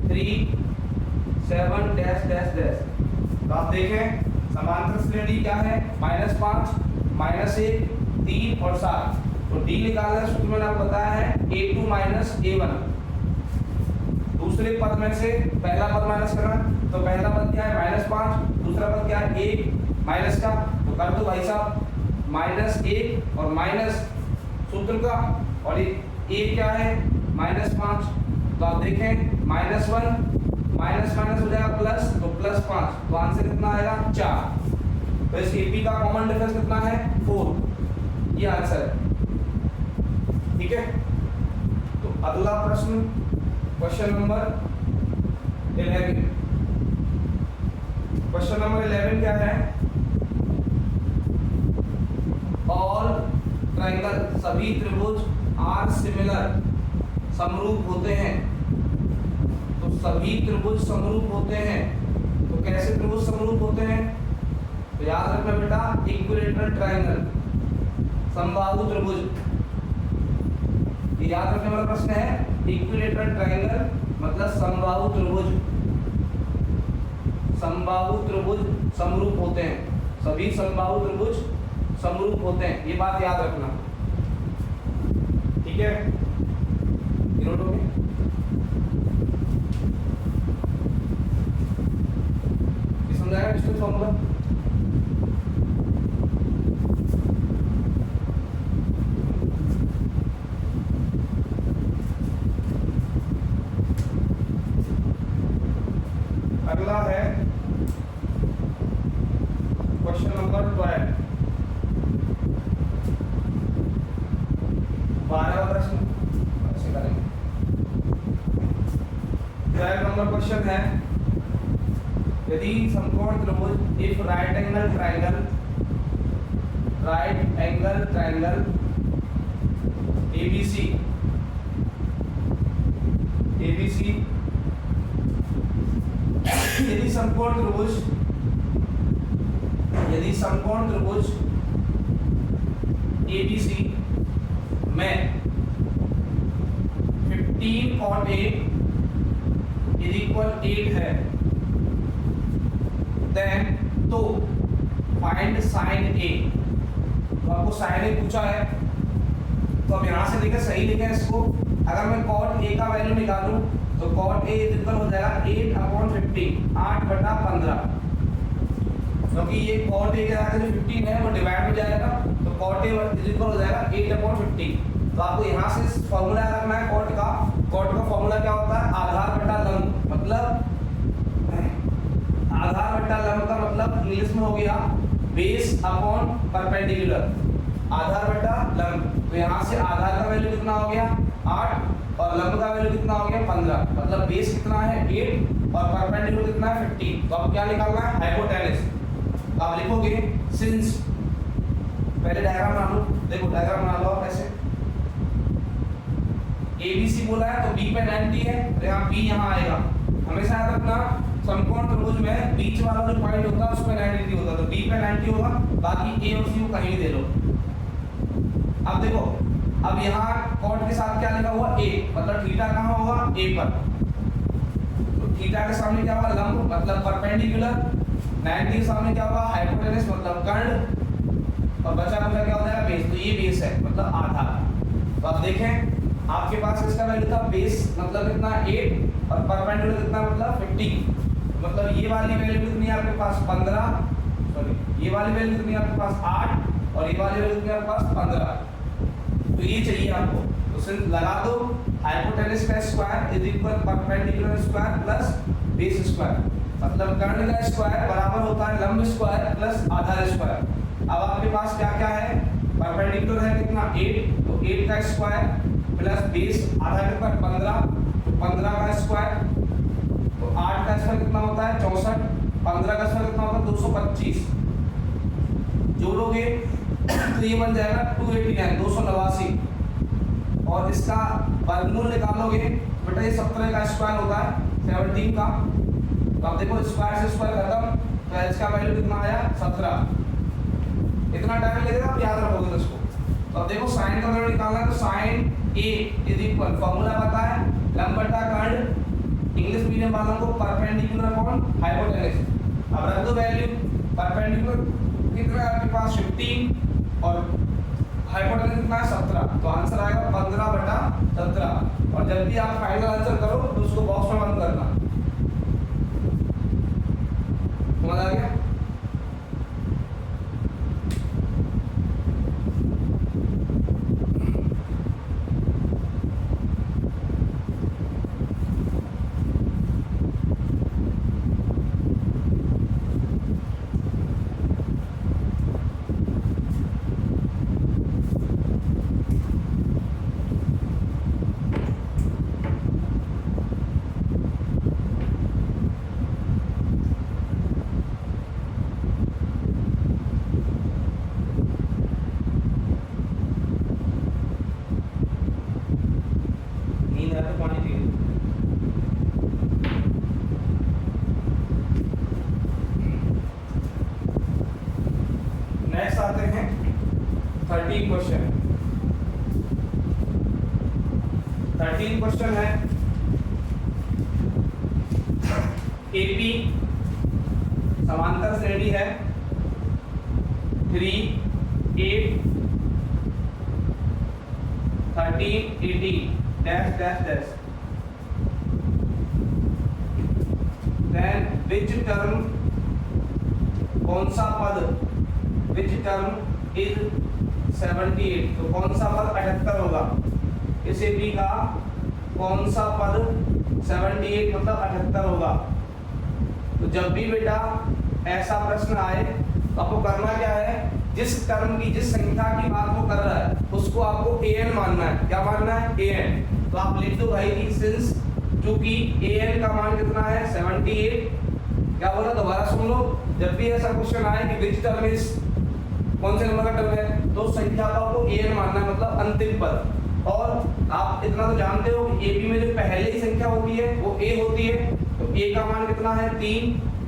3 7 डैश डैश डैश। तो आप देखें समांतर श्रेणी क्या है -5 -1 3 और 7। तो D निकालना सूत्र मैंने आपको बताया है A2 माइनस A1। दूसरे पद में से पहला पद माइनस करना, तो पहला पद क्या है -5, दूसरा पद क्या है 1 माइनस का, तो कर दो भाई साहब -1 और माइनस सूत्र का और ये a क्या है -5। तो आप देखें -1 माइनस माइनस हो जाएगा प्लस, तो +5, तो आंसर कितना आएगा 4। तो इस AP का कॉमन डिफरेंस कितना है 4, ये आंसर है, ठीक है। तो अगला प्रश्न क्वेश्चन नंबर 11। क्वेश्चन नंबर 11 क्या है, ऑल ट्रायंगल सभी त्रिभुज आर सिमिलर समरूप होते हैं। तो सभी त्रिभुज समरूप होते हैं, तो कैसे त्रिभुज समरूप होते हैं, तो याद रखना बेटा इक्विलेटरल ट्रायंगल समबाहु त्रिभुज, ये याद रखने वाला प्रश्न है। इक्विलेटरल ट्रायंगल मतलब समबाहु त्रिभुज, समबाहु त्रिभुज समरूप होते हैं, सभी समबाहु त्रिभुज समरूप होते हैं, ये बात याद रखना, ठीक है। नोट हो गया, समझाएगा डिस्टेंस फॉर्मूला। अगला है क्वेश्चन नंबर 12, 12वां प्रश्न ऐसे करेंगे। 12 नंबर क्वेश्चन है, यदि समकोण त्रिभुज if right angle triangle ABC यदि समकोण त्रिभुज ABC में 15 cot A = 8 है, देन तो फाइंड साइन A। तो आपको साइन A पूछा है, तो अब यहां से देखें सही लिखें इसको। अगर मैं cot A का वैल्यू निकालूं तो cot A हो जाएगा 8/15, 8/15, क्योंकि ये cot A का जो 15 है वो डिवाइड हो जाएगा, तो cot A हो जाएगा 8/15। तो आपको यहाँ से फॉर्मूला रखना है cot का फॉर्मूला क्या होता है, आधार बटा लंब, मतलब आधार बटा लंब का मतलब इंग्लिश में हो गया बेस अपॉन परपेंडिकुलर, आधार बटा लंब। तो यहाँ से आधार का वैल्यू कितना हो गया 8 और लंब का वैल्यू कितना हो गया 15, मतलब बेस कितना है 8 और परपेंडिकुलर कितना है 15। तो अब क्या निकालना है हाइपोटेनस। आप लिखोगे सिंस, पहले डायग्राम बना लो, देखो डायग्राम बना लो आप ऐसे, ABC बोला है तो B पे 90 है, तो यहाँ B यहाँ आएगा। हमेशा याद रखना समकोण त्रिभुज में बीच वाला जो पॉइंट होता है उस पे 90 डिग्री होता है, तो B पे 90 होगा, बाकी A और C को कहीं भी दे लो। अब देखो, अब यहाँ कॉट के साथ क्या लिखा हुआ A, मतलब थीटा कहाँ होगा A पर, तो थीटा के सामने क्या होगा लंब मतलब परपेंडिकुलर, 90 के सामने क्या होगा हाइपोटेनस मतलब कर्ण, और बचा बचा क्या हो जाएगा बेस, तो ये बेस है मतलब आधा। तो आप देखें आपके पास इसका वैल्यू था बेस मतलब कितना 8 और परपेंडिकुलर कितना मतलब 50, मतलब ये वाली वैल्यू कितनी है आपके पास 15, सॉरी ये वाली वैल्यू कितनी है आपके पास 8 और ये वाली वैल्यू कितनी है आपके पास 15, तो ये चाहिए आपको। तो सिर्फ लगा दो हाइपोटेनस का square is equal perpendicular square plus base square, मतलब कर्ण का स्क्वायर बराबर होता है लंब स्क्वायर प्लस आधार स्क्वायर। अब आपके पास क्या क्या है, परपेंडिकुलर है कितना 8, तो 8 का स्क्वायर प्लस बेस आधा कितना 15, तो 15 का स्क्वायर, तो 8 का स्क्वायर कितना होता है 64, 15 का स्क्वायर कितना होता है 225, जोड़ोगे तो ये बन जाएगा 289 289, और इसका वर्गमूल निकालोगे बेटा ये 17 का स्क्वायर होता है 17 का, तो आप देखो स्क्वायर से स्क्वायर खत्म, तो इसका वैल्यू कितना आया 17। इतना टाइम लगेगा आप याद रखोगे इसको। तो अब देखो साइन का वैल्यू निकालना है, तो sine A is equal formula पता है लंब बटा कर्ण, इंग्लिश मीडियम वालों को परपेंडिकुलर अपॉन हाइपोटेनस। अब रख दो वैल्यू, परपेंडिकुलर कितना है आपके पास 15 और हाइपोटेनस कितना है 17, तो आंसर आएगा 15 बटा 17। और जब भी आप फाइनल आंसर करो तो उसको बॉक्स में बंद करना। समझ आ गया? नेक्स्ट आते हैं 13 क्वेश्चन। 13 क्वेश्चन है एपी समांतर श्रेणी है 3 8 13 18 dash dash dash, then which term कौन सा पद विच टर्म इज 78, तो कौन सा पद 78 होगा, इस एपी का कौन सा पद 78 मतलब 78 होगा। तो जब भी बेटा ऐसा प्रश्न आए तो आपको करना क्या है, जिस टर्म की जिस संख्या की बात वो कर रहा है उसको आपको an मानना है। क्या मानना है an, तो आप लिख दो भाई कि सिंस चूंकि an का मान कितना है 78, क्या बोला दोबारा सुन लो, जब भी ऐसा क्वेश्चन आए कि विच टर्म इज कौन से नंबर का टर्म है तो संख्या का आपको an मानना है मतलब अंतिम पद। और आप इतना तो जानते हो कि एपी में जो पहली संख्या होती है वो a होती है, तो a का मान कितना है 3,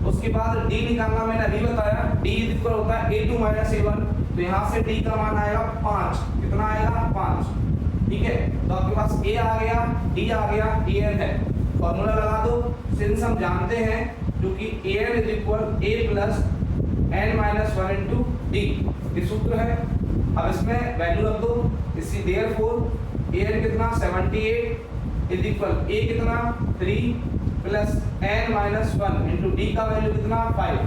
उसके बाद d निकालना मैंने अभी बताया, d इक्वल होता है a2 - a1, तो यहाँ से d का मान आएगा 5, कितना आएगा 5, ठीक है। तो आपके पास a आ गया, d आ गया, an है, फॉर्मूला लगा दो। सिंस हम जानते हैं क्योंकि an is equal a plus n-1 into d, ये सूत्र है। अब इसमें वैल्यू रख दो, इसी देयरफॉर an कितना 78 इज इक्वल a कितना 3 प्लस n-1 इंटू d का वैल्यू कितना 5।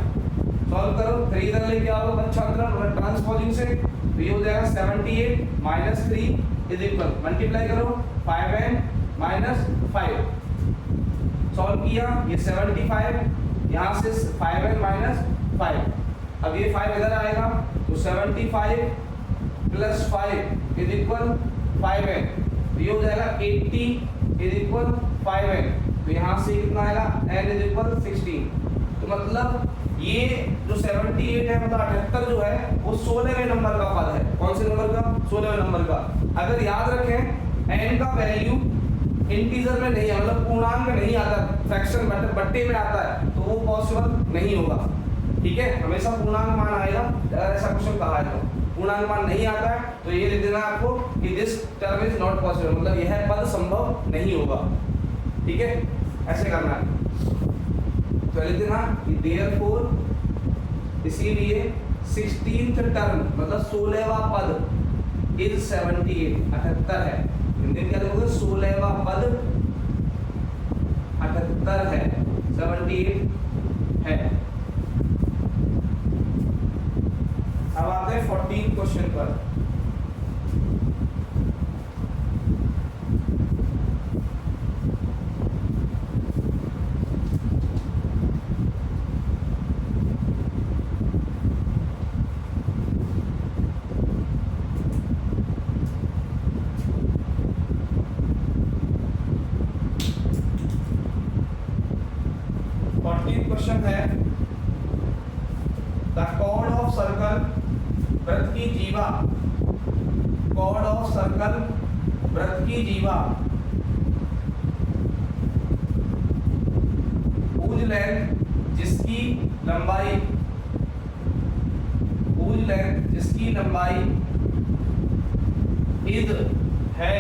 सॉल्व करो, 3 इधर लेके आओ बच्चा अंदर ट्रांसपोजिंग से, तो ये हो जाएगा 78 माइनस 3 इज इक्वल मल्टीप्लाई करो 5n माइनस 5। सॉल्व किया, ये 75 यहाँ से 5n माइनस 5, अब ये 5 इधर आएगा तो 75 प्लस 5 इज इक्वल 5n, तो ये हो जाएगा 80 इज इक्वल 5n, तो यहाँ से कितना आएगा n इज इक्वल 16। तो मतलब ये जो 78 है मतलब 78 जो है वो 16वें नंबर का पद है। कौन से नंबर का? 16वें नंबर का। अगर याद रखें n का वैल्यू इंटीजर में नहीं है, मतलब पूर्णांक में नहीं आता, फ्रैक्शन बट्टे में आता है, तो वो पॉसिबल नहीं होगा। ठीक है, हमेशा पूर्णांक मान आएगा। अगर ऐसा क्वेश्चन कहा है तो पूर्णांक मान नहीं आता है तो ये लिख देना आपको कि this term is not possible, मतलब यह पद संभव नहीं होगा। ठीक है, ऐसे करना है। तो लिख देना कि देयरफॉर, इसीलिए 16th टर्म मतलब 16वां पद इज 78, 78 है। हिंदी में क्या लिखोगे? 16वां पद 78 है, 78 है। अब आते हैं 14 क्वेश्चन पर। क्वेश्चन है द कॉर्ड ऑफ सर्कल, वृत्त की जीवा, कॉर्ड ऑफ सर्कल वृत्त की जीवा, पूज लेंथ जिसकी लंबाई, पूज लेंथ जिसकी लंबाई इज है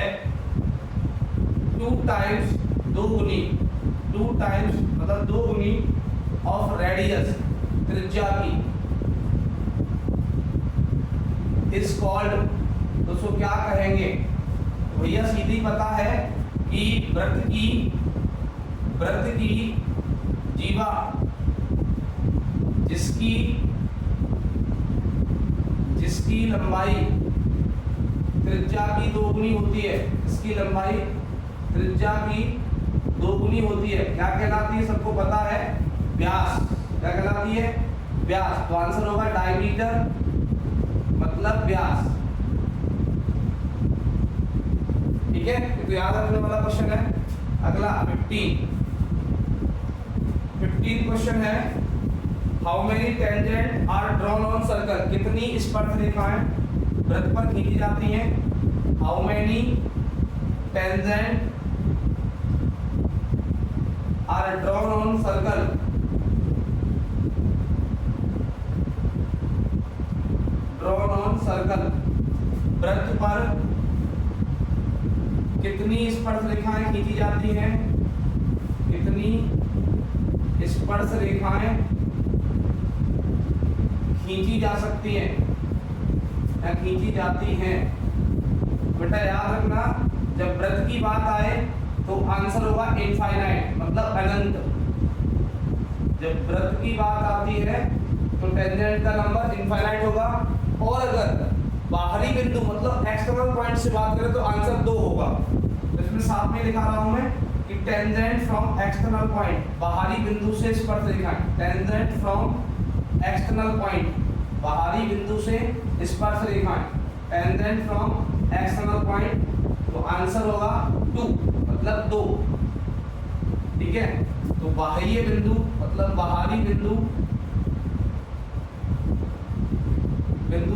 2 टाइम्स, 2 गुनी, 2 टाइम्स मतलब 2 गुनी ऑफ रेडियस, त्रिज्या की, इज कॉल्ड, तो उसको क्या कहेंगे? तो भैया सीधी पता है कि वृत्त की जीवा जिसकी लंबाई त्रिज्या की 2 गुनी होती है, इसकी लंबाई त्रिज्या की 2 गुनी होती है, क्या कहलाती है? सबको पता है, व्यास। क्या कहलाती है? व्यास। तो आंसर होगा डायमीटर मतलब व्यास। ठीक है, तो याद रखने वाला क्वेश्चन है। अगला 15 क्वेश्चन है how many tangent are drawn on circle, कितनी स्पर्शरेखाएं वृत्त पर खींची जाती हैं? How many tangent are drawn on circle, drawn on circle, वृत्त पर कितनी स्पर्श रेखाएं खींची जाती हैं? कितनी स्पर्श रेखाएं खींची जा सकती हैं या खींची जाती हैं? बेटा याद रखना, जब वृत्त की बात आए तो आंसर होगा इनफाइनाइट मतलब अनंत। जब वृत्त की बात आती है तो टेंजेंट का नंबर इनफाइनाइट होगा, और अगर बाहरी बिंदु मतलब एक्सटर्नल पॉइंट से बात करें तो आंसर 2 होगा। तो इसमें साथ में लिखा रहा हूं मैं कि टेंजेंट फ्रॉम एक्सटर्नल पॉइंट, बाहरी बिंदु से स्पर्श रेखाएं, टेंजेंट फ्रॉम एक्सटर्नल पॉइंट, बाहरी बिंदु से स्पर्श रेखाएं, टेंजेंट फ्रॉम एक्सटर्नल पॉइंट, तो आंसर होगा 2 मतलब 2। ठीक है, तो बाह्य बिंदु मतलब बाहरी बिंदु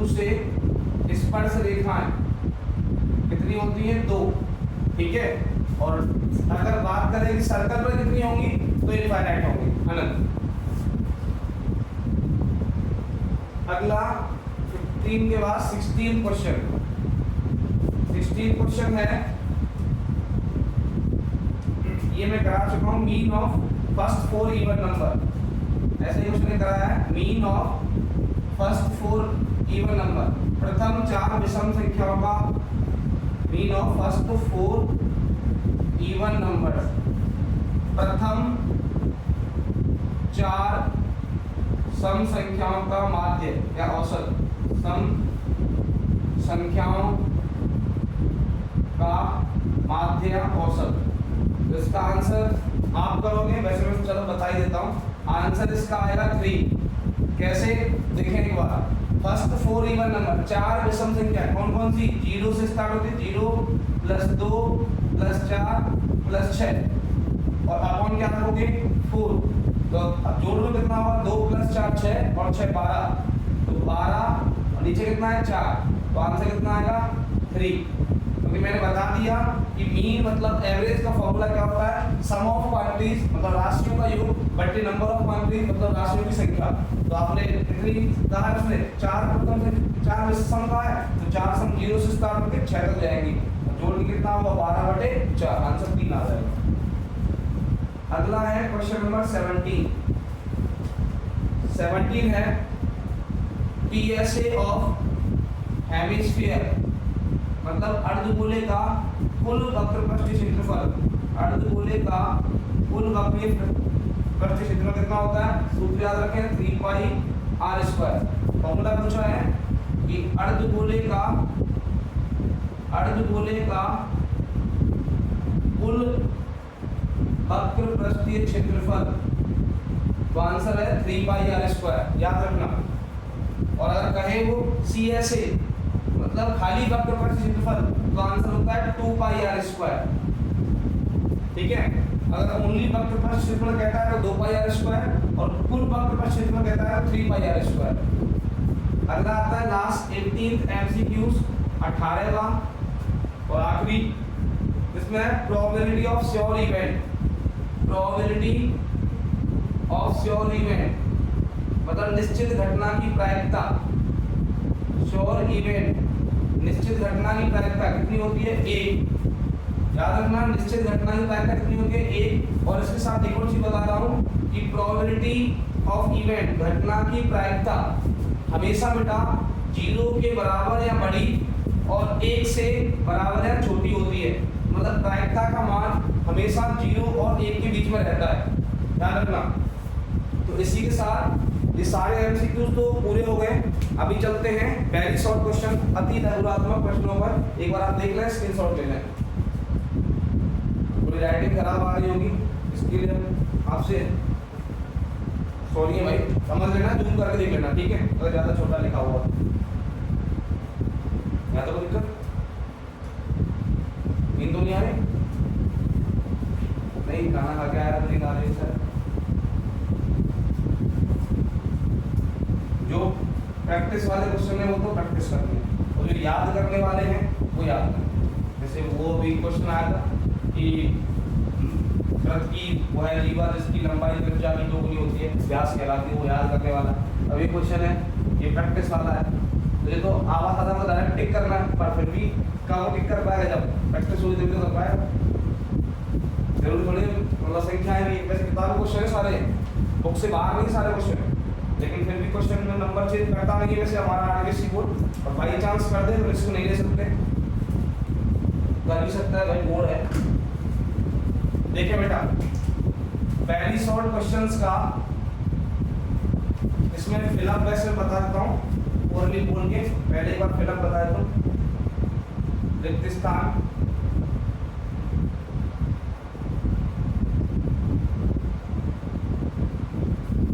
से स्पर्श रेखाएं कितनी होती है? 2। ठीक है, और अगर बात करें कि सर्कल पर कितनी होंगी तो इनफाइनाइट होंगी, अनंत। अगला 15 के बाद 16 क्वेश्चन। 16 क्वेश्चन है, ये मैं करा चुका हूं, mean of first 4 even number. ऐसे ही उसने कराया है mean of first 4 even number, प्रथम 4 विषम संख्याओं का mean of first 4 even number, प्रथम 4 सम संख्याओं का माध्य या औसत, सम संख्याओं का माध्य या औसत। तो इसका आंसर आप करोगे, वैसे मैं चलो बता ही देता हूं। आंसर इसका आएगा 3। कैसे देखें एक बार, फर्स्ट 4 इवन नंबर, 4 विषम संख्या कौन कौन सी? 0 से स्टार्ट होती है, 0 + 2 + 4 + 6 और अपॉन क्या करोगे? 4। तो अब जोड़ लो कितना होगा? 2 + 4 6 और 6 12, तो 12 और नीचे कितना है? 4, तो आंसर कितना आएगा? 3। तो क्योंकि मैंने बता दिया कि मीन मतलब एवरेज का फॉर्मूला क्या होता है, सम ऑफ क्वांटिटीज मतलब राशियों का योग बटे नंबर ऑफ क्वांटिटीज मतलब राशियों की संख्या। तो आपने कितनी कहा है उसने 4 प्रथम से 4 में से सम कहा है, तो 4 सम 0 से स्टार्ट होकर 6 तक जाएंगी, जोड़ के कितना होगा 12 बटे 4, आंसर 3 आ जाएगा। अगला है क्वेश्चन नंबर 17 है PSA ऑफ हेमिस्फीयर मतलब अर्धगोले का कुल वक्रपृष्ठ क्षेत्रफल, अर्धगोले का कुल वक्रपृष्ठ क्षेत्रफल कितना होता है, सूत्र याद रखें 3 पाई r स्क्वायर। फॉर्मूला पूछा है कि अर्धगोले का कुल वक्रपृष्ठीय क्षेत्रफल, तो आंसर है 3 पाई r स्क्वायर, याद रखना। और अगर कहें वो CSA मतलब खाली वक्रपृष्ठ क्षेत्रफल, तो आंसर होता है 2 पाई r स्क्वायर। ठीक है, अगर ओनली वक्रपृष्ठ क्षेत्रफल कहता है तो 2 पाई r स्क्वायर, और कुल वक्रपृष्ठ क्षेत्रफल कहता है 3 पाई r स्क्वायर। अगला आता है लास्ट 18th MCQs 18वां और आखिरी, इसमें है probability of sure event. Probability of sure event मतलब निश्चित घटना की प्रायिकता। श्योर इवेंट निश्चित घटना की प्रायिकता कितनी होती है, 1। याद रखना निश्चित घटना की प्रायिकता कितनी होती है, 1। और इसके साथ एक और चीज बता रहा हूँ कि प्रोबेबिलिटी ऑफ इवेंट घटना की प्रायिकता हमेशा बेटा 0 के बराबर या बड़ी और 1 से बराबर या छोटी होती है। मतलब प्रायिकता का मान हमेशा 0 और 1 के बीच में रहता है, ध्यान रखना। तो इसी के साथ ये सारे एमसीक्यूज तो पूरे हो गए। अभी चलते हैं वेरी शॉर्ट क्वेश्चन, अति लघुरात्मक प्रश्नों पर। एक बार आप देख लें, स्क्रीनशॉट ले लें। पूरी राइटिंग खराब आ रही होगी, इसके लिए आपसे सॉरी है भाई, समझ लेना, जूम करके देख लेना, ठीक है, अगर ज्यादा छोटा लिखा हुआ या तो कोई दिक्कत नींद तो नहीं आ रही, नहीं खाना खा के आया तो नींद आ रही सर। जो प्रैक्टिस वाले क्वेश्चन है वो तो प्रैक्टिस करनी है, और जो याद करने वाले हैं वो याद करना। जैसे वो भी क्वेश्चन आया था कि व्रत की वो है लीवर जिसकी लंबाई त्रिज्या की दोगुनी होती है, व्यास कहलाती है, वो याद करने वाला। अभी क्वेश्चन है ये प्रैक्टिस वाला है, तो ये तो आवाज आधा में डायरेक्ट टिक करना है, पर फिर भी कहाँ टिक कर पाएगा, जब प्रैक्टिस होगी तभी तो कर पाएगा। जरूर थोड़ी मतलब संख्याएं भी, वैसे किताबों क्वेश्चन है सारे, बुक से बाहर नहीं सारे क्वेश्चन, लेकिन फिर भी क्वेश्चन में नंबर चेंज करता नहीं वैसे हमारा आरबीएससी बोर्ड, और बाई चांस कर दे तो इसको नहीं ले सकते, कर भी सकता है भाई, बोर्ड है। देखिए बेटा पहली शॉर्ट क्वेश्चंस का इसमें फिलअप वैसे बता देता हूँ, ओरली बोल के पहले एक बार फिलअप बता देता हूँ। रिक्त स्थान,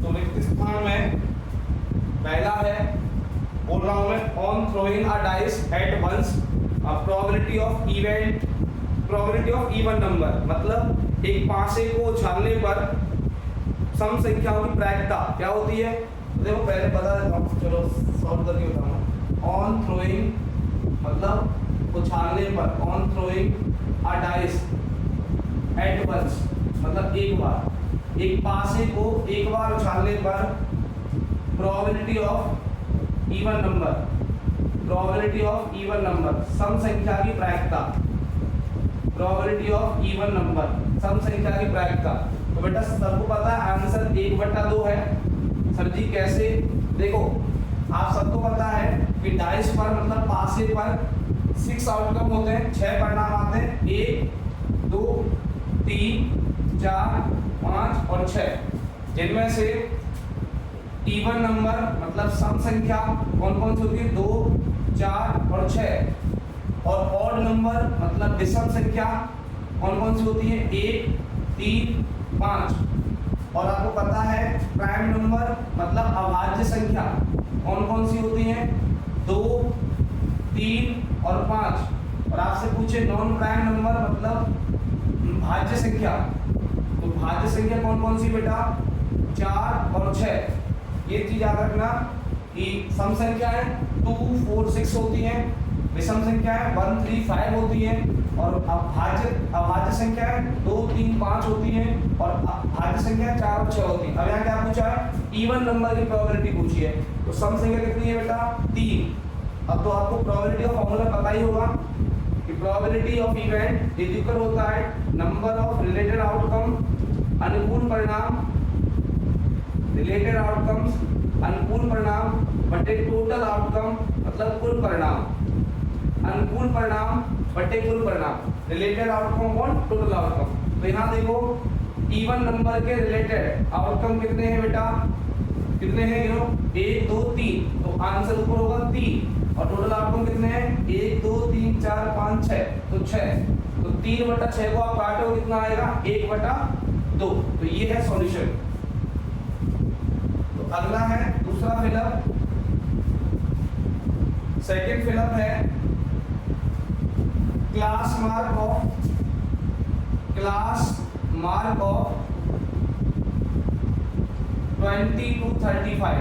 तो रिक्त स्थान में पहला है, बोल रहा हूं मैं, on throwing a dice at once probability of event, probability of even number मतलब एक पासे को उछालने पर सम संख्याओं की प्रायिकता क्या होती है। देखो पहले बता देता हूँ, चलो सॉल्व करके बताऊंगा। ऑन थ्रोइंग मतलब उछालने पर, on throwing a dice at once मतलब एक बार, एक पासे को एक बार उछालने पर probability of even number, probability of even number सम संख्या की प्रायिकता, प्रोबेबिलिटी ऑफ इवन नंबर सम संख्या की प्रायिकता। तो बेटा सबको पता है आंसर 1/2 है। सर जी कैसे, देखो आप सबको पता है कि डाइस पर मतलब पासे पर 6 आउटकम होते हैं, 6 परिणाम आते हैं, 1 2 3 4 5 और 6, जिनमें से इवन नंबर मतलब सम संख्या कौन कौन सी होती है, 2 4 और 6, और ऑड नंबर मतलब विषम संख्या कौन कौन सी होती है, 1 3 5, और आपको पता है प्राइम नंबर मतलब अभाज्य संख्या कौन कौन सी होती हैं, 2 3 और 5, और आपसे पूछे नॉन प्राइम नंबर मतलब भाज्य संख्या, तो भाज्य संख्या कौन कौन सी बेटा, 4 और 6। ये चीज याद रखना कि सम संख्याएं 2 4 6 होती हैं, विषम संख्या है 1 3 5 होती है, और अभाज्य संख्या है 2 3 5 होती है, और भाज्य संख्या 4 और 6 होती है। अब यहाँ क्या पूछा है, इवन नंबर की प्रोबेबिलिटी पूछी है, तो सम संख्या कितनी है बेटा 3। अब तो आपको प्रोबेबिलिटी का फॉर्मूला पता ही होगा कि probability of event is equal होता है नंबर ऑफ रिलेटेड आउटकम, अनुकूल परिणाम, रिलेटेड आउटकम्स अनुकूल परिणाम बटे टोटल आउटकम मतलब कुल परिणाम, अनुकूल परिणाम बटे कुल परिणाम, रिलेटेड आउटकम और टोटल आउटकम। तो यहाँ देखो इवन नंबर के रिलेटेड आउटकम कितने हैं बेटा, कितने हैं गिनो 1 2 3, तो आंसर ऊपर होगा 3, और टोटल आउटकम कितने हैं 1 2 3 4 5 6, तो 6, तो 3/6 को आप काटो कितना आएगा 1/2, तो ये है सॉल्यूशन। तो अगला है दूसरा फिलअप, सेकंड फिलअप है क्लास मार्क ऑफ 20 to 35,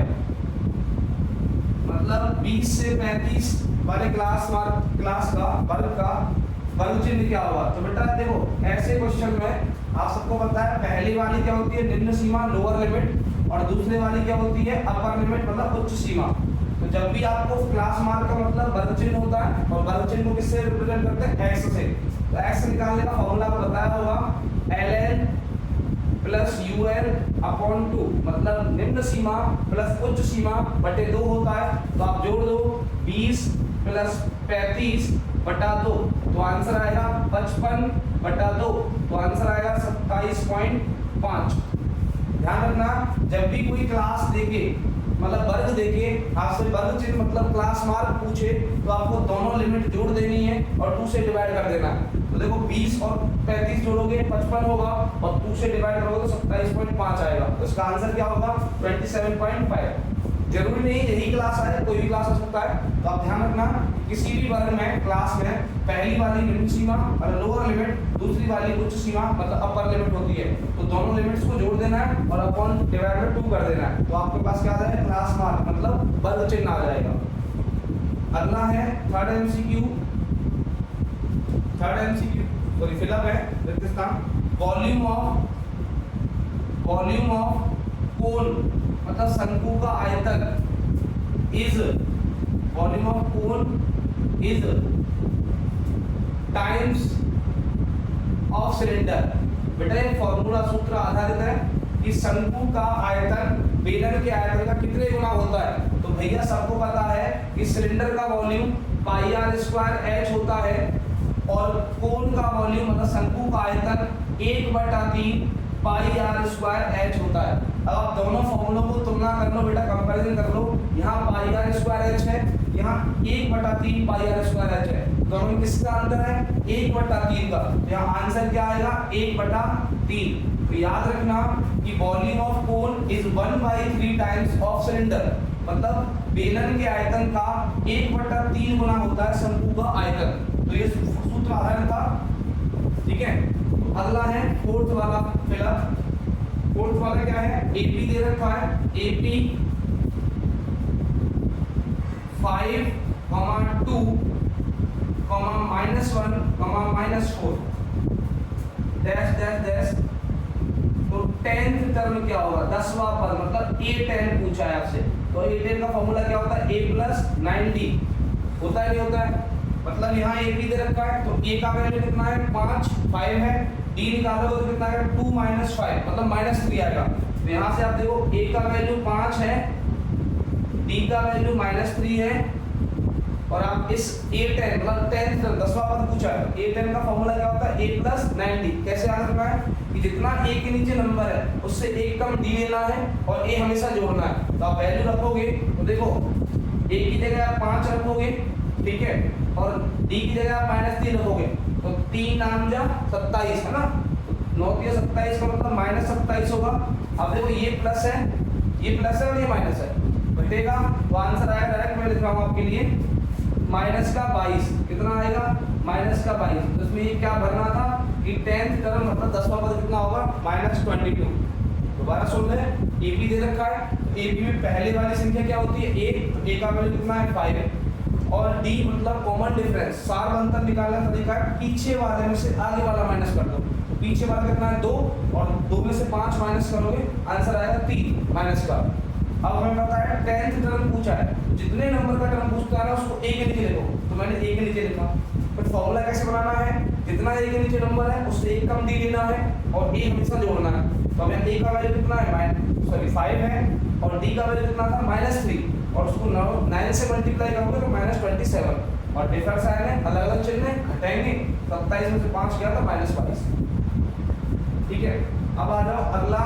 मतलब 20 से 35 वाले क्लास का वर्ग चिन्ह क्या होगा। तो बेटा देखो ऐसे क्वेश्चन में आप सबको पता है पहली वाली क्या होती है निम्न सीमा लोअर लिमिट, और दूसरी वाली क्या होती है अपर लिमिट मतलब उच्च सीमा। तो जब भी आपको क्लास मार्क का मतलब वर्ग चिन्ह होता है, और वर्ग चिन्ह को किससे रिप्रेजेंट करते हैं x से, तो x निकालने का फॉर्मूला आपको बताया होगा ln प्लस un/2, मतलब निम्न सीमा प्लस उच्च सीमा बटे 2 होता है। तो आप जोड़ दो 20 प्लस 35/2, तो आंसर आएगा 55/2, तो आंसर आएगा 27.5। ध्यान रखना जब भी कोई क्लास देके मतलब वर्ग देके आपसे वर्ग चिन्ह मतलब क्लास मार्क पूछे, तो आपको दोनों लिमिट जोड़ देनी है और 2 से डिवाइड कर देना है। तो देखो 20 और 35 जोड़ोगे 55 होगा, और 2 से डिवाइड करोगे तो 27.5 आएगा। तो इसका आंसर क्या होगा 27.5। जरूरी नहीं यही क्लास आए, कोई भी क्लास हो सकता है। तो आप ध्यान रखना किसी भी वर्ग में क्लास में पहली वाली निम्न सीमा मतलब लोअर लिमिट, दूसरी वाली उच्च सीमा मतलब अपर लिमिट होती है। तो दोनों लिमिट्स को जोड़ देना है और अपॉन डिवाइड बाय 2 कर देना है, तो आपके पास क्या आ जाएगा क्लास मार्क मतलब वर्ग चिन्ह आ जाएगा। अगला है थर्ड एमसीक्यू सॉरी फिलअप है रिक्त स्थान। वॉल्यूम ऑफ कोन मतलब शंकु का आयतन is volume of cone is times of cylinder. बेटा ये फॉर्मूला सूत्र आधारित है कि शंकु का आयतन बेलन के आयतन का कितने गुना होता है। तो भैया सबको पता है कि सिलेंडर का वॉल्यूम πr² h होता है, और कोन का वॉल्यूम मतलब शंकु का आयतन 1/3 πr² h होता है। अब आप दोनों फॉर्मूलों को तुलना कर लो बेटा, कंपैरिजन कर लो। यहाँ πr² h है, यहाँ 1/3 πr² h है, दोनों में किसका अंतर है 1/3 का। तो यहाँ आंसर क्या आएगा 1/3। तो याद रखना कि volume of cone is 1/3 times of cylinder, मतलब बेलन के आयतन का 1/3 गुना होता है शंकु का आयतन। तो ये सूत्र आधारित था, ठीक है। तो अगला है फोर्थ वाला फिलअप। फोर्थ वाला क्या है एपी दे रखा है, एपी 5, 2, -1, -4 डैश डैश डैश। तो 10th टर्म क्या होगा 10वां पद मतलब a10 पूछा है आपसे। तो a10 का फॉर्मूला क्या होता है a + 9d होता है, नहीं होता है। मतलब यहाँ a भी दे रखा है, तो a का वैल्यू कितना है 5 है, d निकालोगे तो कितना है 2 - 5 मतलब -3 आएगा। तो यहाँ से आप देखो a का वैल्यू 5 है, d का वैल्यू -3 है, और आप इस a10 मतलब 10th 10वां पद पूछा है, a10 का फॉर्मूला क्या होता है a + 9d। कैसे याद रखना है कि जितना a के नीचे नंबर है उससे एक कम d लेना है और a हमेशा जोड़ना है। तो आप वैल्यू रखोगे तो देखो a की जगह आप 5 रखोगे, ठीक है, और d की जगह आप -3 रखोगे, तो 3 नाम जा 27 है ना, 9 × 27 का मतलब -27 होगा। अब देखो ये प्लस है और ये माइनस है, घटेगा तो आंसर आएगा डायरेक्ट मैं लिख रहा हूँ आपके लिए -22। कितना आएगा -22। तो इसमें ये क्या भरना था कि 10th टर्म मतलब 10वां पद कितना होगा -22। दोबारा सुन ले, AP दे रखा है, AP में पहले वाली संख्या क्या होती है 1, तो A का वैल्यू कितना है 5 है, और डी मतलब कॉमन डिफरेंस, सार अंतर निकालने का तरीका है पीछे वाले में से आगे वाला माइनस कर दो। तो पीछे वाला कितना है 2 और 2 में से 5 माइनस करोगे आंसर आएगा 3 माइनस का। अब हमें पता है 10th टर्म पूछा है, जितने नंबर का टर्म पूछता है ना उसको ए के नीचे लिखो, तो मैंने ए के नीचे लिखा। फिर फॉर्मूला कैसे बनाना है, जितना ए के नीचे नंबर है उससे एक कम डी लेना है और ए हमेशा जोड़ना है। तो हमें ए का वैल्यू कितना है 5 है और डी का वैल्यू कितना था -3 और उसको 9 से मल्टीप्लाई करोगे तो -27 और डिफरेंस आएगा अलग अलग चिन्ह घटाएंगे, 27 में से 5 गया तो -22। ठीक है, अब आ जाओ अगला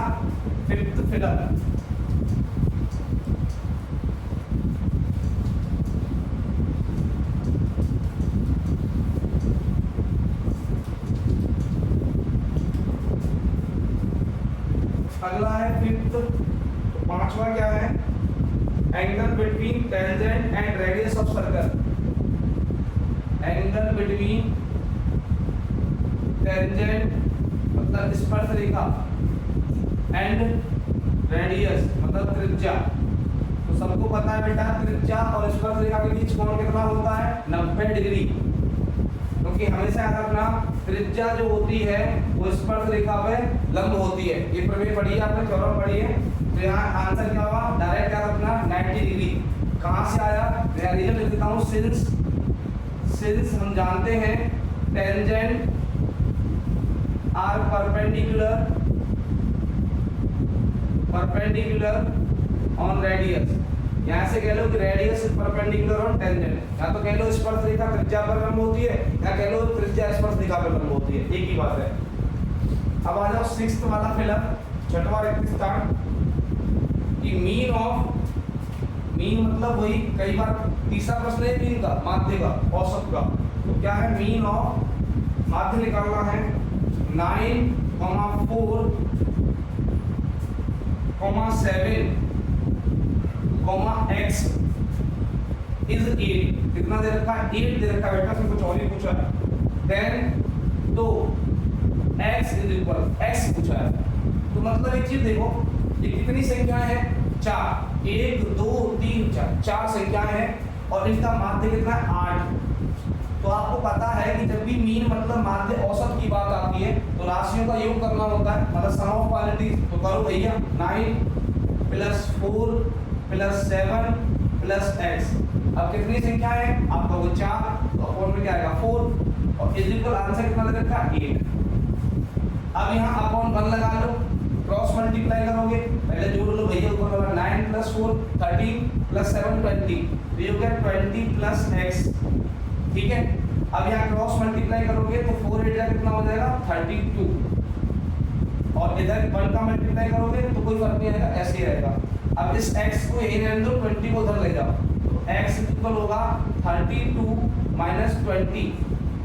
5th फिगर। अगला है 5th, पांचवा क्या है, angle between tangent and radius of circle. Angle between tangent मतलब स्पर्शरेखा एंड रेडियस मतलब त्रिज्या। तो सबको पता है बेटा त्रिज्या और स्पर्शरेखा के बीच कोण कितना होता है 90 डिग्री, क्योंकि हमेशा याद रखना त्रिज्या जो होती है वो स्पर्शरेखा पे लंब होती है। ये प्रमेय पढ़ी है आपने, थ्योरम पढ़ी है, तो यहाँ आंसर क्या होगा डायरेक्ट याद रखना 90 डिग्री। कहाँ से आया, मैं रीजन लिख देता हूँ, सिंस हम जानते हैं tangent are perpendicular on radius. यहाँ से कह लो कि radius is perpendicular on tangent, या तो कह लो स्पर्शरेखा त्रिज्या पर लंब होती है या कह लो त्रिज्या स्पर्शरेखा पर लंब होती है, एक ही बात है। अब आ जाओ 6th वाला फिलर, छठवां रिक्त स्थान कि मीन मतलब वही कई बार तीसरा प्रश्न है मीन का, माध्य का, औसत का। तो क्या है मीन ऑफ, माध्य निकालना है 9, 4, 7, x इज 8। कितना दे रखा है 8 दे रखा है बेटा, फिर कुछ और ही पूछा है। देन तो x इज इक्वल x पूछा है। तो मतलब एक चीज देखो, ये कितनी संख्याएं हैं 4, 1 2 3 4 संख्याएं हैं और इसका माध्य कितना है 8। तो आपको पता है कि जब भी मीन मतलब माध्य औसत की बात आती है तो राशियों का योग करना होता है, मतलब सम ऑफ क्वालिटीज। तो करो भैया 9 + 4 + 7 + x। अब कितनी संख्या है आपका वो 4, तो अपॉन में क्या आएगा 4 और इज इक्वल आंसर कितना दे रखा 8। अब यहाँ अपॉन 1 लगा लो, क्रॉस मल्टीप्लाई करोगे, पहले जोड़ लो भैया ऊपर वाला 9 + 4 13 + 7 20, तो ये हो गया 20 + x। ठीक है, अब यहाँ क्रॉस मल्टीप्लाई करोगे तो 4 8 का कितना हो जाएगा 32 और इधर 1 का मल्टीप्लाई करोगे तो कोई फर्क नहीं आएगा, ऐसे ही रहेगा। अब इस x को यही रहने दो, 20 को उधर ले जाओ, तो x इक्वल होगा 32 - 20,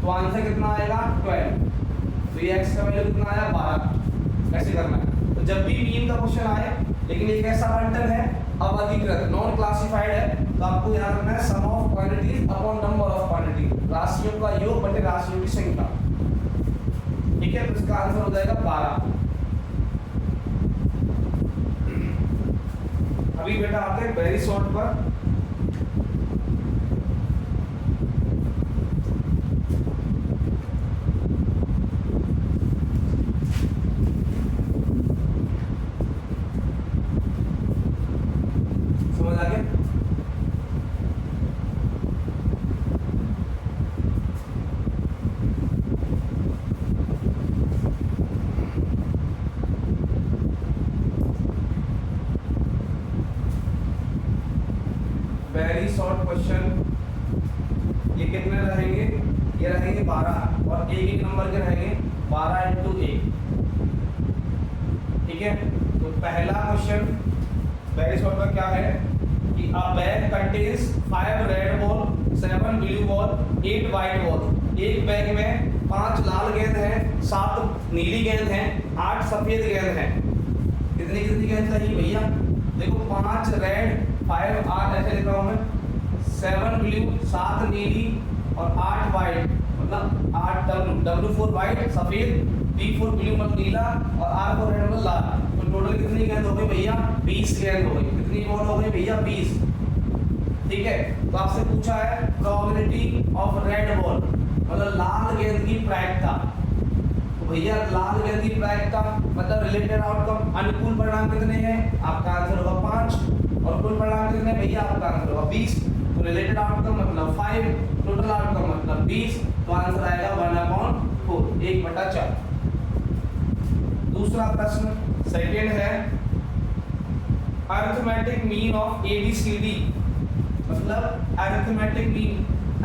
तो आंसर कितना आएगा 12। तो ये x का वैल्यू कितना आया 12। कैसे करना है, तो जब भी मीन का क्वेश्चन आए, लेकिन एक ऐसा पैटर्न है अवधिकृत नॉन क्लासिफाइड है, तो आपको याद रखना है sum of quantities upon number of quantity, राशियों का योग बटे राशियों की संख्या। ठीक है, तो इसका आंसर हो जाएगा 12। अभी बेटा आते हैं वेरी शॉर्ट पर। समझ आ गया? Very short question. ये कितने रहेंगे, ये रहेंगे 12 और एक नंबर के रहेंगे 12 × 1। ठीक है, तो पहला क्वेश्चन वेरी शॉर्ट का क्या है कि अ bag contains 5 red ball, 7 blue ball, 8 white ball. एक बैग में 5 लाल गेंद हैं, 7 नीली गेंद हैं, 8 सफेद गेंद हैं। कितनी कितनी गेंद चाहिए भैया, देखो 5 रेड 5 8 ऐसे लिख रहा हूं मैं, 7 ब्लू 7 नीली और 8 वाइट, मतलब 8 W4 वाइट सफेद, D4 ब्लू मतलब नीला और R4 रेड मतलब लाल। तो टोटल कितनी गेंद हो गई भैया 20 गेंद हो गई। कितनी बॉल हो गई भैया 20। ठीक है। तो आपसे पूछा है प्रोबेबिलिटी ऑफ रेड बॉल, मतलब लाल गेंद की प्रायिकता। तो भैया लाल गेंद की प्रायिकता मतलब रिलेटेड आउटकम, अनुकूल परिणाम कितने हैं, आपका आंसर होगा 5, और कुल परिणाम कितने भैया, आपका आंसर होगा 20। तो रिलेटेड आउटकम मतलब 5, टोटल आउटकम मतलब 20, तो आंसर आएगा 1/4, 1/4। दूसरा प्रश्न सेकंड है अरिथमेटिक मीन ऑफ ABCD, मतलब अरिथमेटिक मीन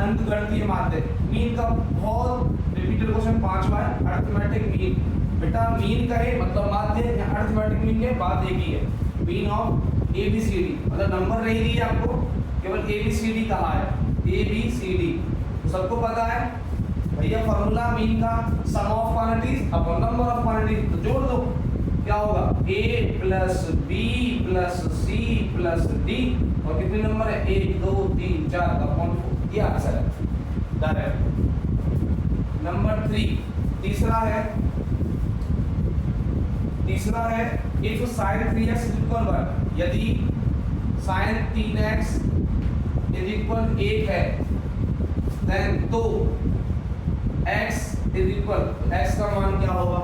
अंकगणितीय माध्य। मीन का बहुत रिपीटेड क्वेश्चन 5 बार, अरिथमेटिक मीन बेटा मीन कहे मतलब माध्य, या अरिथमेटिक मीन के बाद एक ही है, मीन ऑफ ABCD मतलब नंबर नहीं दिए आपको, केवल ABCD कहा है, ABCD तो सबको पता है भैया फॉर्मूला मीन का sum of quantities upon number of quantities. तो जोड़ दो क्या होगा, A plus B plus C plus D, और कितने नंबर है 1 2 3 4 का 4, ये आंसर है डायरेक्ट। नंबर 3 तीसरा है इफ sin 3x इक्वल 1, यदि sin 3x इक्वल 1 है देन तो x इक्वल, x का मान क्या होगा,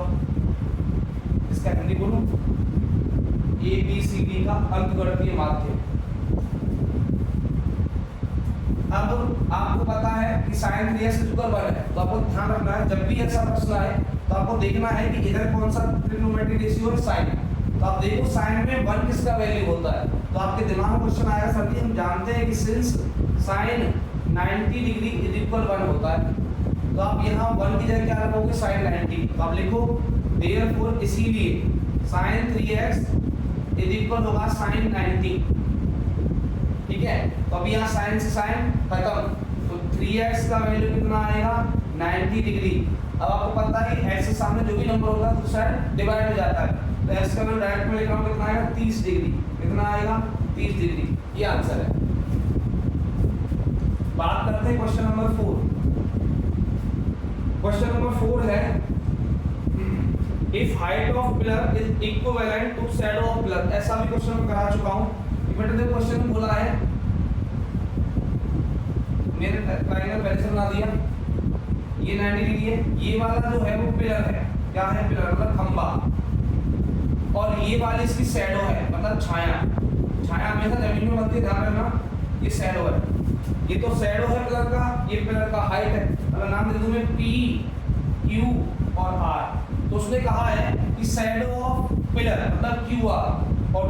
इसका हिंदी बोलो, ABCD का अंकगणितीय माध्य। अब आपको पता है कि sin 3x इक्वल 1 है, तो आपको ध्यान रखना है जब भी ऐसा प्रश्न आए तो आपको देखना है कि इधर कौन सा ट्रिग्नोमेट्रिक रेशियो है, sin। तो आप देखो sin में 1 किसका वैल्यू होता है, तो आपके दिमाग में क्वेश्चन आएगा सर जी हम जानते हैं कि since sin 90 degree is equal 1 होता है, तो आप यहाँ 1 की जगह क्या रखोगे sin 90, तो आप लिखो देयरफॉर इसीलिए sin 3x इज इक्वल होगा sin 90, ठीक है। तो अब यहाँ sin से sin खत्म, तो 3x का वैल्यू कितना आएगा 90 डिग्री। अब आपको पता है x के सामने जो भी नंबर होता है दूसरा डिवाइड हो जाता है, तो x का वैल्यू डायरेक्ट में लिखा कितना आएगा 30 डिग्री, कितना आएगा 30 डिग्री, ये आंसर है। बात करते हैं क्वेश्चन नंबर 4। क्वेश्चन नंबर 4 है if height of pillar is equivalent to shadow of pillar, ऐसा भी क्वेश्चन मैं करा चुका हूं। बेटा देखो क्वेश्चन में बोला है, मैंने ट्रायंगल पहले से बना दिया, ये 90 डिग्री है, ये वाला जो है वो पिलर है, क्या है पिलर मतलब खंबा, और ये वाली इसकी शैडो है मतलब छाया। छाया हमेशा जमीन में बनती है, ध्यान रखना, ये शैडो है, ये तो शैडो है पिलर का, ये पिलर का हाइट है। अगर नाम दे दूं मैं P Q और R, तो उसने कहा है कि शैडो ऑफ पिलर मतलब QR और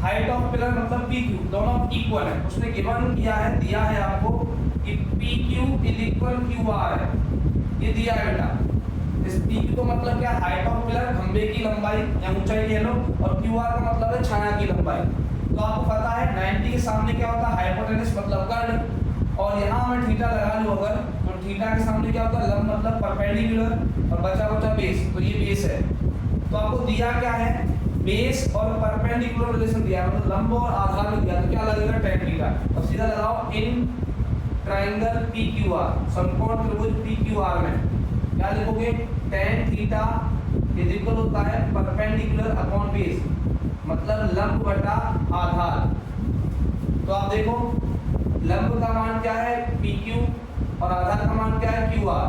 हाइट ऑफ पिलर मतलब PQ दोनों इक्वल है। उसने गिवन किया है, दिया है आपको कि PQ इज इक्वल QR है, ये दिया है बेटा। इस PQ को मतलब क्या, हाइट ऑफ पिलर खंबे की लंबाई या ऊंचाई कह लो, और QR का मतलब है छाया की लंबाई। तो आपको पता है 90 के सामने क्या होता है हाइपोटेनस मतलब कर्ण, और यहाँ मैं थीटा लगा लूं अगर, तो थीटा के सामने क्या होता है लंब मतलब परपेंडिकुलर, और बचा बेस, तो ये बेस है। तो आपको दिया क्या है, बेस और परपेंडिकुलर रिलेशन दिया है, मतलब लंब और आधार में दिया, तो क्या लगेगा tan थीटा, और सीधा लगाओ इन ट्रायंगल PQR, समकोण त्रिभुज PQR में क्या लिखोगे, tan थीटा इज इक्वल होता है परपेंडिकुलर अपॉन बेस, मतलब लंब बटा आधार। तो आप देखो लंब का मान क्या है PQ और आधार का मान क्या है QR,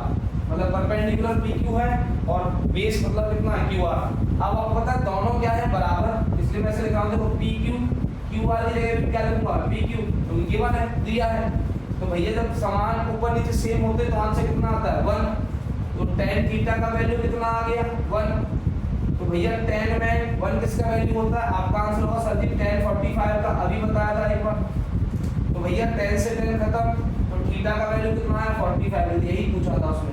मतलब परपेंडिकुलर PQ है और बेस मतलब कितना है QR। अब आपको पता है दोनों क्या है बराबर, इसलिए मैं ऐसे लिखा हूं देखो PQ, QR की जगह क्या लिखूंगा PQ, तो गिवन है दिया है। तो भैया जब समान ऊपर नीचे सेम होते तो आंसर कितना आता है 1, तो tan थीटा का वैल्यू कितना आ गया 1, तो भैया tan में 1 किसका वैल्यू होता है, आपका आंसर होगा सर जी tan 45 का, अभी बताया था एक बार। तो भैया tan से tan खत्म, तो थीटा का वैल्यू कितना है 45, यही पूछा था उसने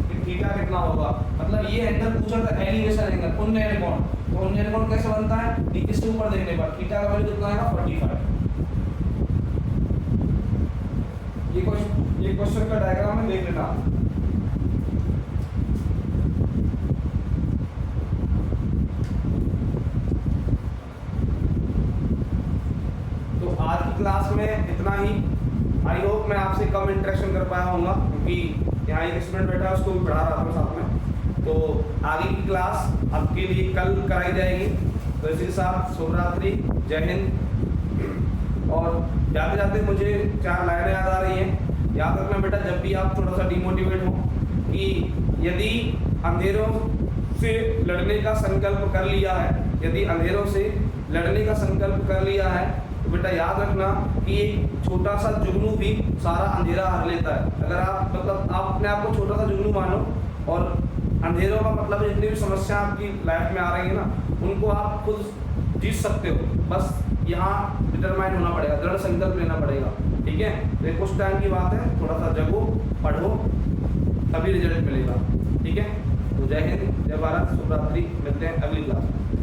कि थीटा कितना होगा, मतलब ये एंगल पूछा था एलिवेशन एंगल, उन्नयन कोण। तो उन्नयन कोण कैसे बनता है, नीचे से ऊपर देखने पर थीटा का वैल्यू कितना आएगा 45। ये क्वेश्चन का डायग्राम में देख लेना। तो आज की क्लास में इतना ही। आई होप मैं आपसे कम इंटरेक्शन कर पाया होगा, क्योंकि यहाँ एक स्टूडेंट बैठा है उसको भी पढ़ा रहा था साथ में। तो आगे की क्लास आपके लिए कल कराई जाएगी। तो इसी के साथ शुभ रात्रि, जय हिंद। और जाते जाते मुझे 4 लाइनें याद आ रही हैं। याद रखना बेटा, जब भी आप थोड़ा सा डिमोटिवेट हो कि यदि अंधेरों से लड़ने का संकल्प कर लिया है, यदि अंधेरों से लड़ने का संकल्प कर लिया है तो बेटा याद रखना कि एक छोटा सा जुगनू भी सारा अंधेरा हर लेता है। अगर आप आप अपने आप को छोटा सा जुगनू मानो और अंधेरों का मतलब जितनी भी समस्या आपकी लाइफ में आ रही है ना, उनको आप खुद जीत सकते हो। बस यहाँ डिटरमाइन होना पड़ेगा, दृढ़ संकल्प लेना पड़ेगा। ठीक है, तो ये कुछ टाइम की बात है, थोड़ा सा जगो, पढ़ो, तभी रिजल्ट मिलेगा। ठीक है, तो जय हिंद, जय भारत, शुभ रात्रि, मिलते हैं अगली क्लास में।